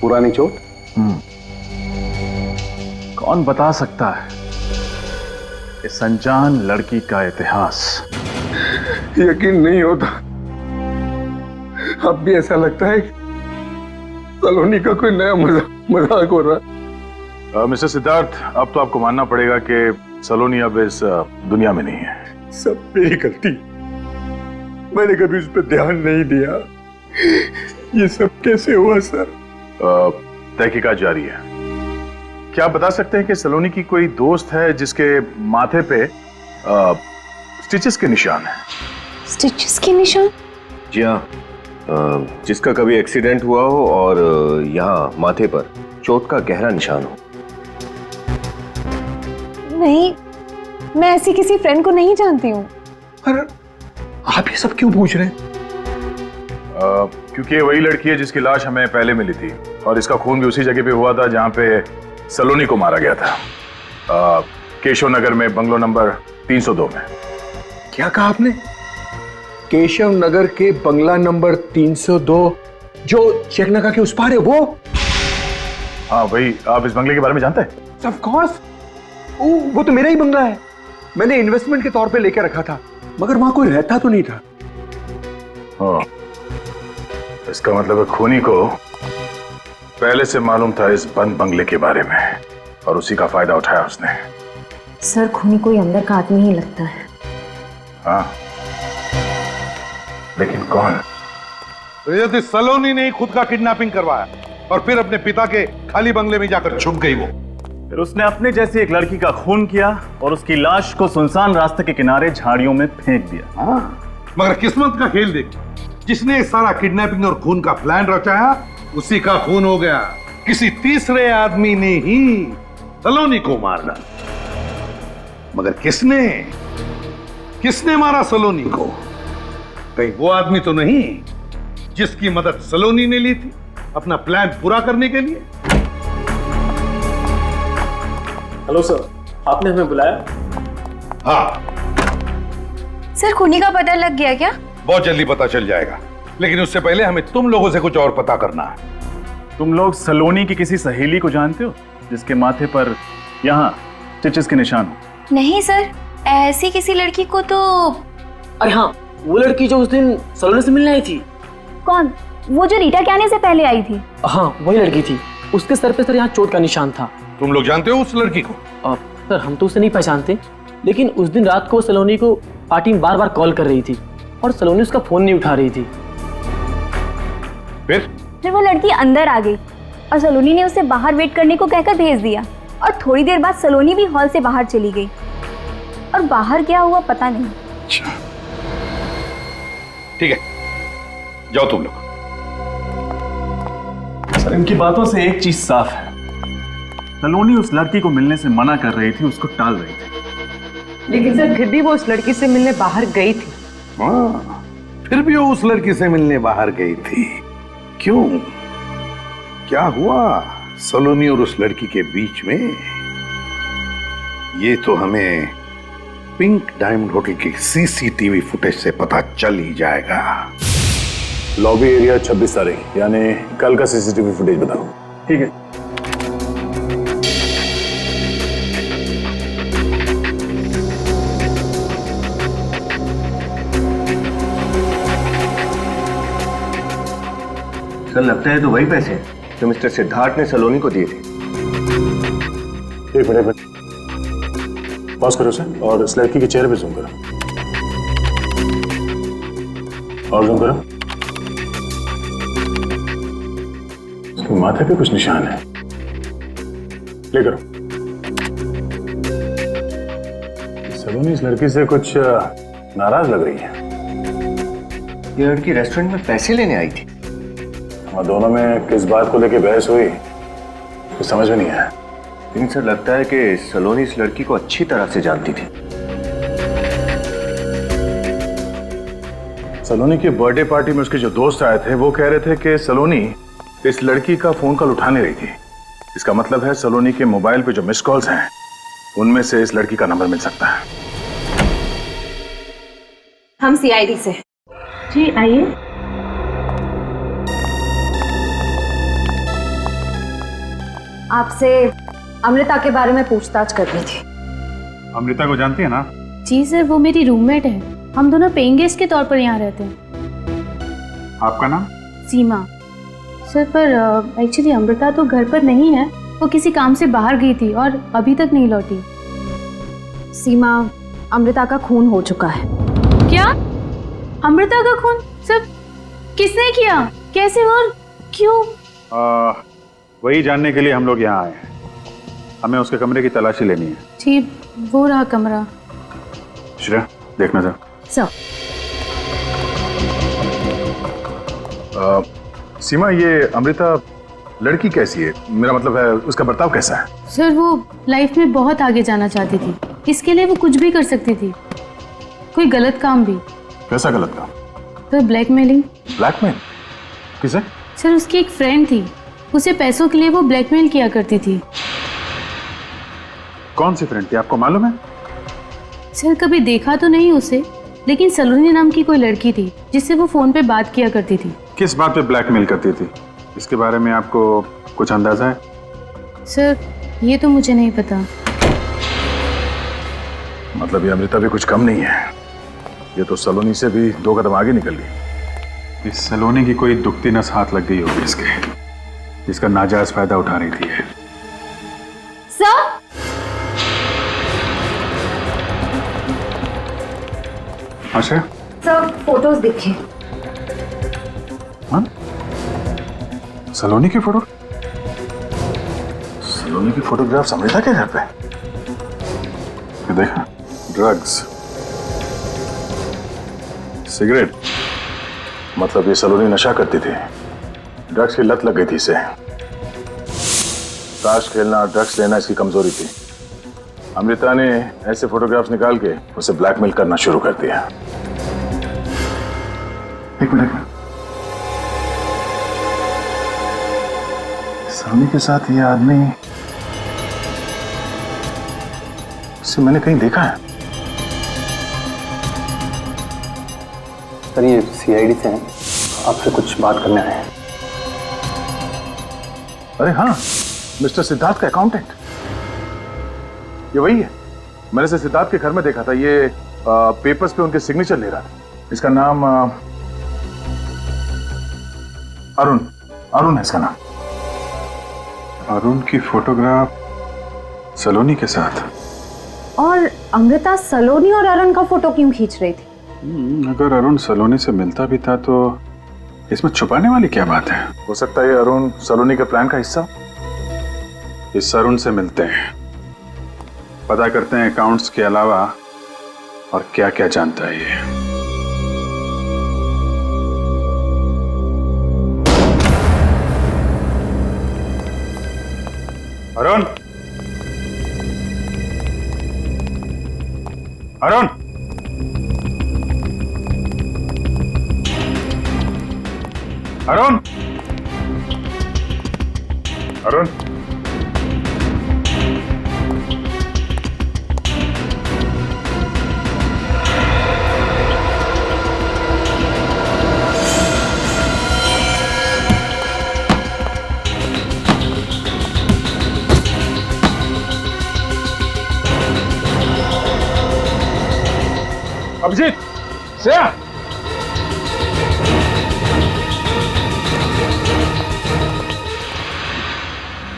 पुरानी चोट। कौन बता सकता है इस अनजान लड़की का इतिहास? यकीन नहीं होता, अब भी ऐसा लगता है सलोनी का कोई नया मजाक हो रहा है। मिस्टर सिद्धार्थ, अब तो आपको मानना पड़ेगा कि सलोनी अब इस दुनिया में नहीं है। सब मेरी गलती, मैंने कभी उस पर ध्यान नहीं दिया। ये सब कैसे हुआ सर? तहकीकात जारी है। क्या आप बता सकते हैं कि सलोनी की कोई दोस्त है जिसके माथे पे स्टिचेस के निशान है? स्टिचेस के निशान? जी हाँ, जिसका कभी एक्सीडेंट हुआ हो और यहाँ माथे पर चोट का गहरा निशान हो। नहीं, मैं ऐसी किसी फ्रेंड को नहीं जानती हूँ। पर आप ये सब क्यों पूछ रहे हैं? क्योंकि ये वही लड़की है जिसकी लाश हमें पहले मिली थी और इसका खून भी उसी जगह पे हुआ था जहाँ पे सलोनी को मारा गया था, केशव नगर में, बंगलो नंबर 302 में। क्या कहा आपने? केशव नगर के बंगला नंबर 302 जो चेकनाका के उस पार है वो? हाँ भाई, आप इस बंगले के बारे में जानते हैं? ऑफ कोर्स, वो तो मेरा ही बंगला है। मैंने इन्वेस्टमेंट के तौर पे लेके रखा था, मगर वहां कोई रहता तो नहीं था। हाँ, इसका मतलब है खूनी को पहले से मालूम था इस बंद बंगले के बारे में और उसी का फायदा उठाया उसने। सर, खूनी कोई अंदर का आदमी ही लगता है। हाँ, लेकिन कौन? यदि सलोनी ने खुद का किडनैपिंग करवाया और फिर अपने पिता के खाली बंगले में जाकर छुप गई वो। फिर उसने अपने जैसी एक लड़की का खून किया और उसकी लाश को सुनसान रास्ते के किनारे झाड़ियों में फेंक दिया। हाँ, मगर किस्मत का खेल देखिए, जिसने सारा किडनैपिंग और खून का प्लान रचाया उसी का खून हो गया। किसी तीसरे आदमी ने ही सलोनी को मार डाला। मगर किसने मारा सलोनी को? कहीं वो आदमी तो नहीं जिसकी मदद सलोनी ने ली थी अपना प्लान पूरा करने के लिए? हेलो सर, आपने हमें बुलाया? हाँ सर, खूनी का पता लग गया क्या? बहुत जल्दी पता चल जाएगा, लेकिन उससे पहले हमें तुम लोगों से कुछ और पता करना है। तुम लोग सलोनी की किसी सहेली को जानते हो जिसके माथे पर यहाँ स्टिचेस के निशान हो? नहीं सर, ऐसी किसी लड़की को तो। अरे हाँ, वो लड़की जो उस दिन सलोनी से मिलने आई थी। कौन? वो जो रीटा के आने से पहले आई थी? हाँ, वही लड़की थी। उसके सर पे सर यहाँ चोट का निशान था। तुम लोग जानते हो उस लड़की को? सर, हम तो उसे नहीं पहचानते, लेकिन उस दिन रात को सलोनी को पार्टी में बार बार कॉल कर रही थी और सलोनी उसका फोन नहीं उठा रही थी। फिर वो लड़की अंदर आ गई और सलोनी ने उसे बाहर वेट करने को कहकर भेज दिया और थोड़ी देर बाद सलोनी भी हॉल से बाहर चली गई और बाहर क्या हुआ पता नहीं। ठीक है, जाओ तुम लोग। सर, इनकी बातों से एक चीज साफ है, सलोनी उस लड़की को मिलने से मना कर रही थी, उसको टाल रही थी। लेकिन सर, फिर भी वो उस लड़की से मिलने बाहर गई थी। हाँ, फिर भी वो उस लड़की से मिलने बाहर गई थी। क्यों? क्या हुआ सलोनी और उस लड़की के बीच में? ये तो हमें पिंक डायमंड होटल की सीसीटीवी फुटेज से पता चल ही जाएगा। लॉबी एरिया 26 तारीख, यानी कल का सीसीटीवी फुटेज बताओ। ठीक है। सर, लगता है तो वही पैसे जो मिस्टर सिद्धार्थ ने सलोनी को दिए थे। एक मिनट, पॉज करो सर और इस लड़की के चेहरे पे जूम करो और जूम करो। उसके माथे पे कुछ निशान है, प्ले करो। सलोनी इस लड़की से कुछ नाराज लग रही है। ये लड़की रेस्टोरेंट में पैसे लेने आई थी। और दोनों में किस बात को लेकर बहस हुई तो समझ में नहीं आया। लेकिन सर, लगता है कि सलोनी इस लड़की को अच्छी तरह से जानती थी। सलोनी की बर्थडे पार्टी में उसके जो दोस्त आए थे वो कह रहे थे कि सलोनी इस लड़की का फोन कॉल उठा नहीं रही थी इसका मतलब है सलोनी के मोबाइल पे जो मिस कॉल्स हैं उनमें से इस लड़की का नंबर मिल सकता है। हम सीआईडी से। जी आइए। आपसे अमृता के बारे में पूछताछ करनी थी। अमृता को जानती है ना? जी सर, वो मेरी रूममेट है। हम दोनों पेइंग गेस्ट के तौर पर यहाँ रहते हैं। आपका नाम? सीमा। सर पर एक्चुअली अमृता तो घर पर नहीं है, वो किसी काम से बाहर गई थी और अभी तक नहीं लौटी। सीमा, अमृता का खून हो चुका है। क्या? अमृता का खून? सर किसने किया, कैसे और क्यों? वही जानने के लिए हम लोग यहाँ आए हैं। हमें उसके कमरे की तलाशी लेनी है। जी, वो रहा कमरा। श्रेया, देखना जरा। सर। सीमा, ये अमृता लड़की कैसी है? मेरा मतलब है उसका बर्ताव कैसा है? सर वो लाइफ में बहुत आगे जाना चाहती थी, इसके लिए वो कुछ भी कर सकती थी, कोई गलत काम भी। कैसा गलत काम? Sir blackmailing. ब्लैकमेल? किसे? सर उसकी एक फ्रेंड थी, उसे पैसों के लिए वो ब्लैकमेल किया करती थी। कौन सी फ्रेंड थी, आपको मालूम है? सर कभी देखा तो नहीं उसे, लेकिन सलोनी नाम की कोई लड़की थी जिससे वो फोन पे बात किया करती थी। किस बात पे ब्लैकमेल करती थी, इसके बारे में आपको कुछ अंदाजा है? सर ये तो मुझे नहीं पता। मतलब ये अमृता भी कुछ कम नहीं है, ये तो सलोनी से भी 2 कदम आगे निकल गई। इस सलोनी की कोई दुखती नस हाथ लग गई होगी इसके, जिसका नाजायज फायदा उठा रही थी ये। सर, अच्छा सर फोटोज देखिए। हाँ? सलोनी की फोटो? सलोनी की फोटोग्राफ अमृता के घर पे? ये देखा, ड्रग्स, सिगरेट, मतलब ये सलोनी नशा करती थी, ड्रग्स की लत लग गई थी इसे। ताश खेलना और ड्रग्स लेना इसकी कमजोरी थी। अमृता ने ऐसे फोटोग्राफ्स निकाल के उसे ब्लैकमेल करना शुरू कर दिया। एक मिनट, सलोनी के साथ ये आदमी, इसे मैंने कहीं देखा है। सर ये सीआईडी से हैं, आपसे कुछ बात करने आए हैं। अरे हाँ, मिस्टर सिद्धार्थ का अकाउंटेंट, ये वही है। मैंने इसे सिद्धार्थ के घर में देखा था, ये पेपर्स पे उनके सिग्नेचर ले रहा था। इसका नाम अरुण है इसका नाम। अरुण की फोटोग्राफ सलोनी के साथ। और अमृता सलोनी और अरुण का फोटो क्यों खींच रही थी? अगर अरुण सलोनी से मिलता भी था तो इसमें छुपाने वाली क्या बात है? हो सकता है अरुण सलोनी के प्लान का हिस्सा। इस अरुण से मिलते हैं, पता करते हैं अकाउंट्स के अलावा और क्या क्या जानता है ये। अरुण, अरुण, अरुण, अरुण, अभिजीत, श्रेया,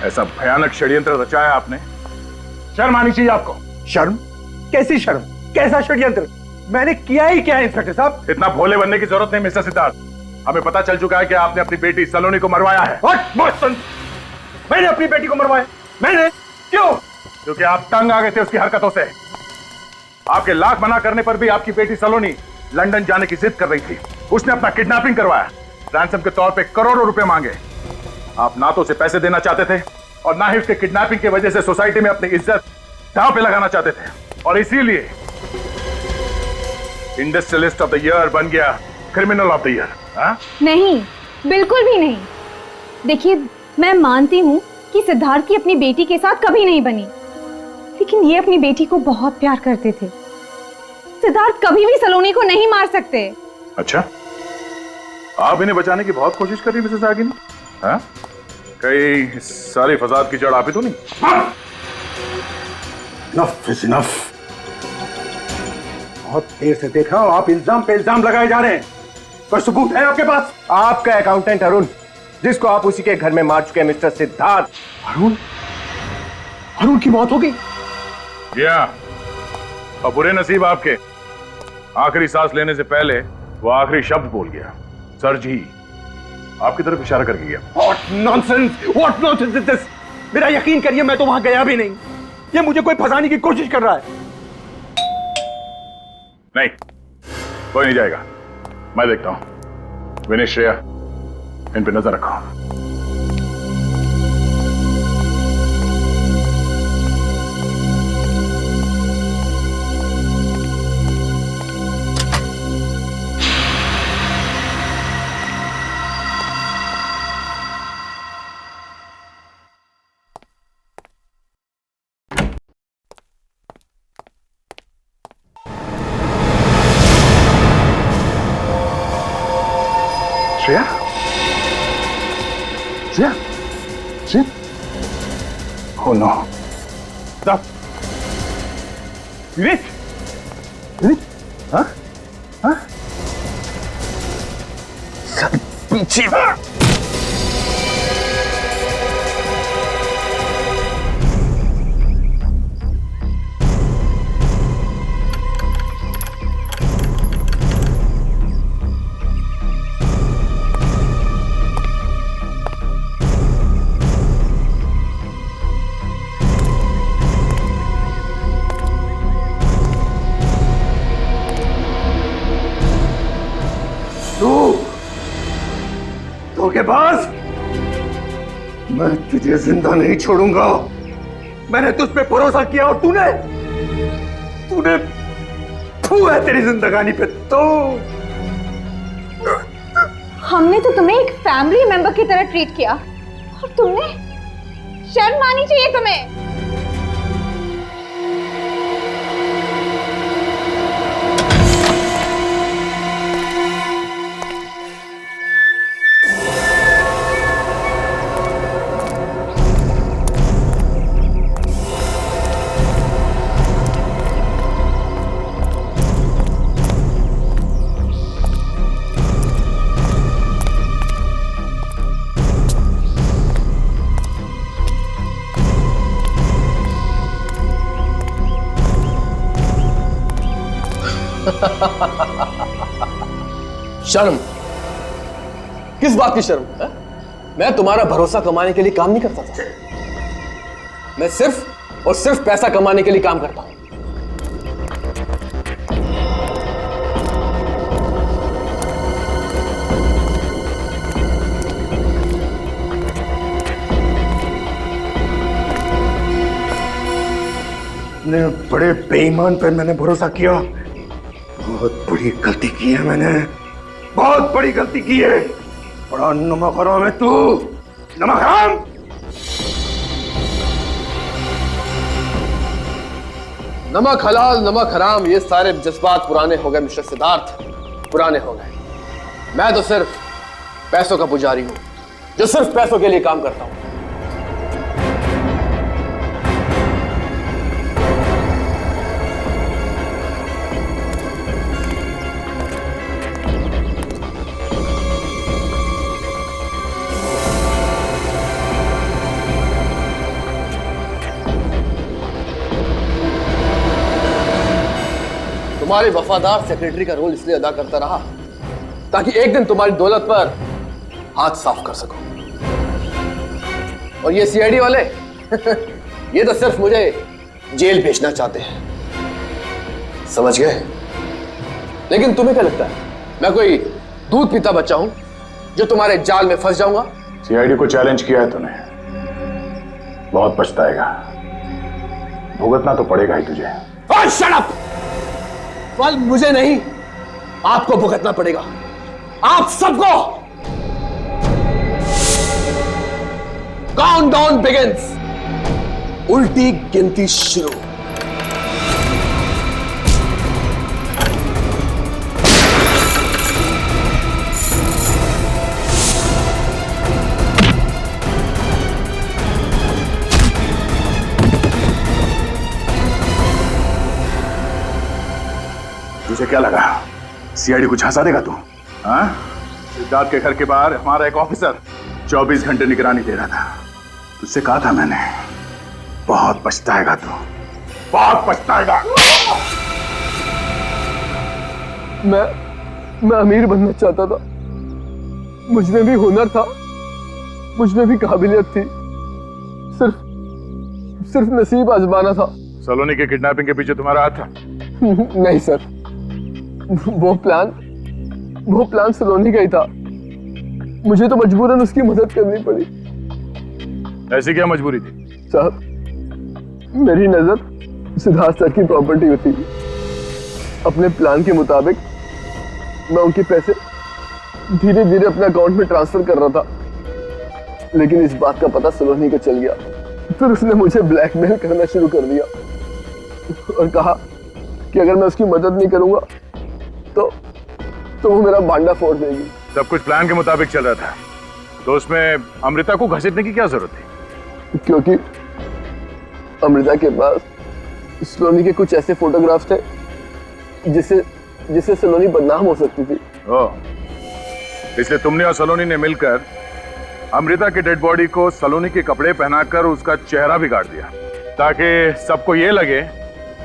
ऐसा भयानक षड्यंत्र रचाया आपने, शर्म आनी चाहिए आपको। शर्म? कैसी शर्म? कैसा षड्यंत्र? मैंने किया ही क्या है इंस्पेक्टर साहब? इतना भोले बनने की जरूरत नहीं मिस्टर सिद्धार्थ, हमें पता चल चुका है कि आपने अपनी बेटी सलोनी को मरवाया है। मैंने अपनी बेटी को मरवाया? मैंने? क्यों? क्योंकि आप तंग आ गए थे उसकी हरकतों से। आपके लाख मना करने पर भी आपकी बेटी सलोनी लंदन जाने की जिद कर रही थी। उसने अपना किडनैपिंग करवाया, रैंसम के तौर पे करोड़ों रुपए मांगे। आप ना तो उसे पैसे देना चाहते थे और ना ही उसके किडनैपिंग की वजह से सोसाइटी में अपनी इज्जत दांव पे लगाना चाहते थे, और इसीलिए इंडस्ट्रियलिस्ट ऑफ द ईयर बन गया क्रिमिनल ऑफ द ईयर। नहीं, बिल्कुल भी नहीं। देखिए, मैं मानती हूँ कि सिद्धार्थ की अपनी बेटी के साथ कभी नहीं बनी, लेकिन ये अपनी बेटी को बहुत प्यार करते थे। सिद्धार्थ कभी भी सलोनी को नहीं मार सकते। अच्छा, आप इन्हें बचाने की बहुत कोशिश कर रही मिसेस आगिन? हाँ? कहीं इस सारी फसाद की जड़ आप ही तो नहीं? Enough is enough। बहुत देर से देख रहा हूं आप इल्जाम पे इल्जाम लगाए जा रहे हैं। कोई सबूत है आपके पास? आपका अकाउंटेंट अरुण, जिसको आप उसी के घर में मार चुके हैं, मिस्टर सिद्धार्थ। अरुण? अरुण की मौत हो गई? या, और बुरे नसीब आपके, आखिरी सांस लेने से पहले वो आखिरी शब्द बोल गया, सर जी, आपकी तरफ इशारा करके गया। What nonsense! What nonsense is this? मेरा यकीन करिए, मैं तो वहां गया भी नहीं। ये मुझे कोई फंसाने की कोशिश कर रहा है। नहीं, कोई नहीं जाएगा, मैं देखता हूं। विनय, श्रेया, इन पे नजर रखो। Shreya? Shreya? Shreya? Oh no! Stop! विवेक? विवेक? हाँ? हाँ? सब पीछे। धोखेबाज, मैं तुझे जिंदा नहीं छोड़ूंगा। मैंने तुझ पे भरोसा किया और तूने फू है तेरी जिंदगानी पे। तो हमने तो तुम्हें एक फैमिली मेंबर की तरह ट्रीट किया और तुमने, शर्म आनी चाहिए तुम्हें। शर्म? किस बात की शर्म है? मैं तुम्हारा भरोसा कमाने के लिए काम नहीं करता था। मैं सिर्फ और सिर्फ पैसा कमाने के लिए काम करता हूं। इतने बड़े बेईमान पे मैंने भरोसा किया। बहुत बड़ी गलती की है मैंने, बहुत बड़ी गलती की है। बड़ा नमक हराम है तू, नमक हराम। नमक हलाल नमक हराम, ये सारे जज्बात पुराने हो गए मिस्टर सिद्धार्थ, पुराने हो गए। मैं तो सिर्फ पैसों का पुजारी हूं, जो सिर्फ पैसों के लिए काम करता हूं। तुम्हारे वफादार सेक्रेटरी का रोल इसलिए अदा करता रहा ताकि एक दिन तुम्हारी दौलत पर हाथ साफ कर सको। और ये सीआईडी वाले ये तो सिर्फ मुझे जेल भेजना चाहते हैं, समझ गए? लेकिन तुम्हें क्या लगता है मैं कोई दूध पीता बच्चा हूं जो तुम्हारे जाल में फंस जाऊंगा? सीआईडी को चैलेंज किया है तूने, बहुत पछताएगा, भुगतना तो पड़ेगा ही तुझे। Shut up! फल मुझे नहीं, आपको भुगतना पड़ेगा, आप सबको। Countdown begins. उल्टी गिनती शुरू। तुझे क्या लगा सीआईडी को झांसा देगा तू? हाँ? सिद्धार्थ के घर के बाहर हमारा एक ऑफिसर 24 घंटे निगरानी दे रहा था। तुझसे कहा था मैंने, बहुत पछताएगा तू, बहुत पछताएगा। मैं अमीर बनना चाहता था। मुझ में भी हुनर था, मुझ में भी काबिलियत थी। सिर्फ नसीब आजमाना था। सलोनी के किडनैपिंग के पीछे तुम्हारा हाथ था? नहीं सर, वो प्लान सलोनी का ही था। मुझे तो मजबूरन उसकी मदद करनी पड़ी। ऐसी क्या मजबूरी थी? साहब, मेरी नजर सिद्धार्थ सर की प्रॉपर्टी होती थी। अपने प्लान के मुताबिक मैं उनके पैसे धीरे धीरे अपने अकाउंट में ट्रांसफर कर रहा था, लेकिन इस बात का पता सलोनी को चल गया। फिर उसने मुझे ब्लैकमेल करना शुरू कर दिया और कहा कि अगर मैं उसकी मदद नहीं करूंगा तो वो मेरा भांडा फोड़ देगी। सब कुछ प्लान के मुताबिक चल रहा था, तो उसमें अमृता को घसीटने की क्या जरूरत थी? क्योंकि अमृता के पास सलोनी के कुछ ऐसे फोटोग्राफ्स थे जिससे सलोनी बदनाम हो सकती थी। इसलिए तुमने और सलोनी ने मिलकर अमृता के डेड बॉडी को सलोनी के कपड़े पहनाकर उसका चेहरा बिगाड़ दिया, ताकि सबको ये लगे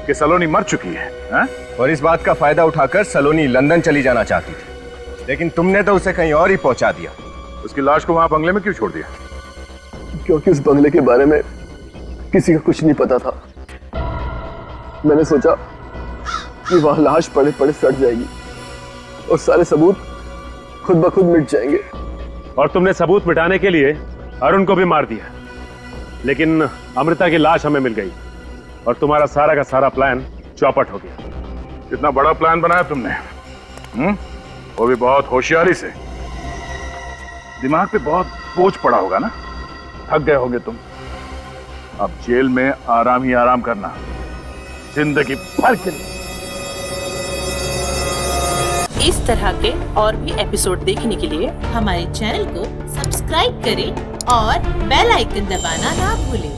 कि सलोनी मर चुकी है, हा? और इस बात का फायदा उठाकर सलोनी लंदन चली जाना चाहती थी, लेकिन तुमने तो उसे कहीं और ही पहुंचा दिया। उसकी लाश को वहां बंगले में क्यों छोड़ दिया? क्योंकि उस बंगले के बारे में किसी का कुछ नहीं पता था। मैंने सोचा कि वहां लाश पड़े पड़े सड़ जाएगी और सारे सबूत खुद ब खुद मिट जाएंगे। और तुमने सबूत मिटाने के लिए अरुण को भी मार दिया, लेकिन अमृता की लाश हमें मिल गई और तुम्हारा सारा का सारा प्लान चौपट हो गया। कितना बड़ा प्लान बनाया तुमने, वो भी बहुत होशियारी से। दिमाग पे बहुत बोझ पड़ा होगा ना, थक गए होगे तुम। अब जेल में आराम ही आराम करना, जिंदगी भर के लिए। इस तरह के और भी एपिसोड देखने के लिए हमारे चैनल को सब्सक्राइब करें और बेल आइकन दबाना ना भूलें।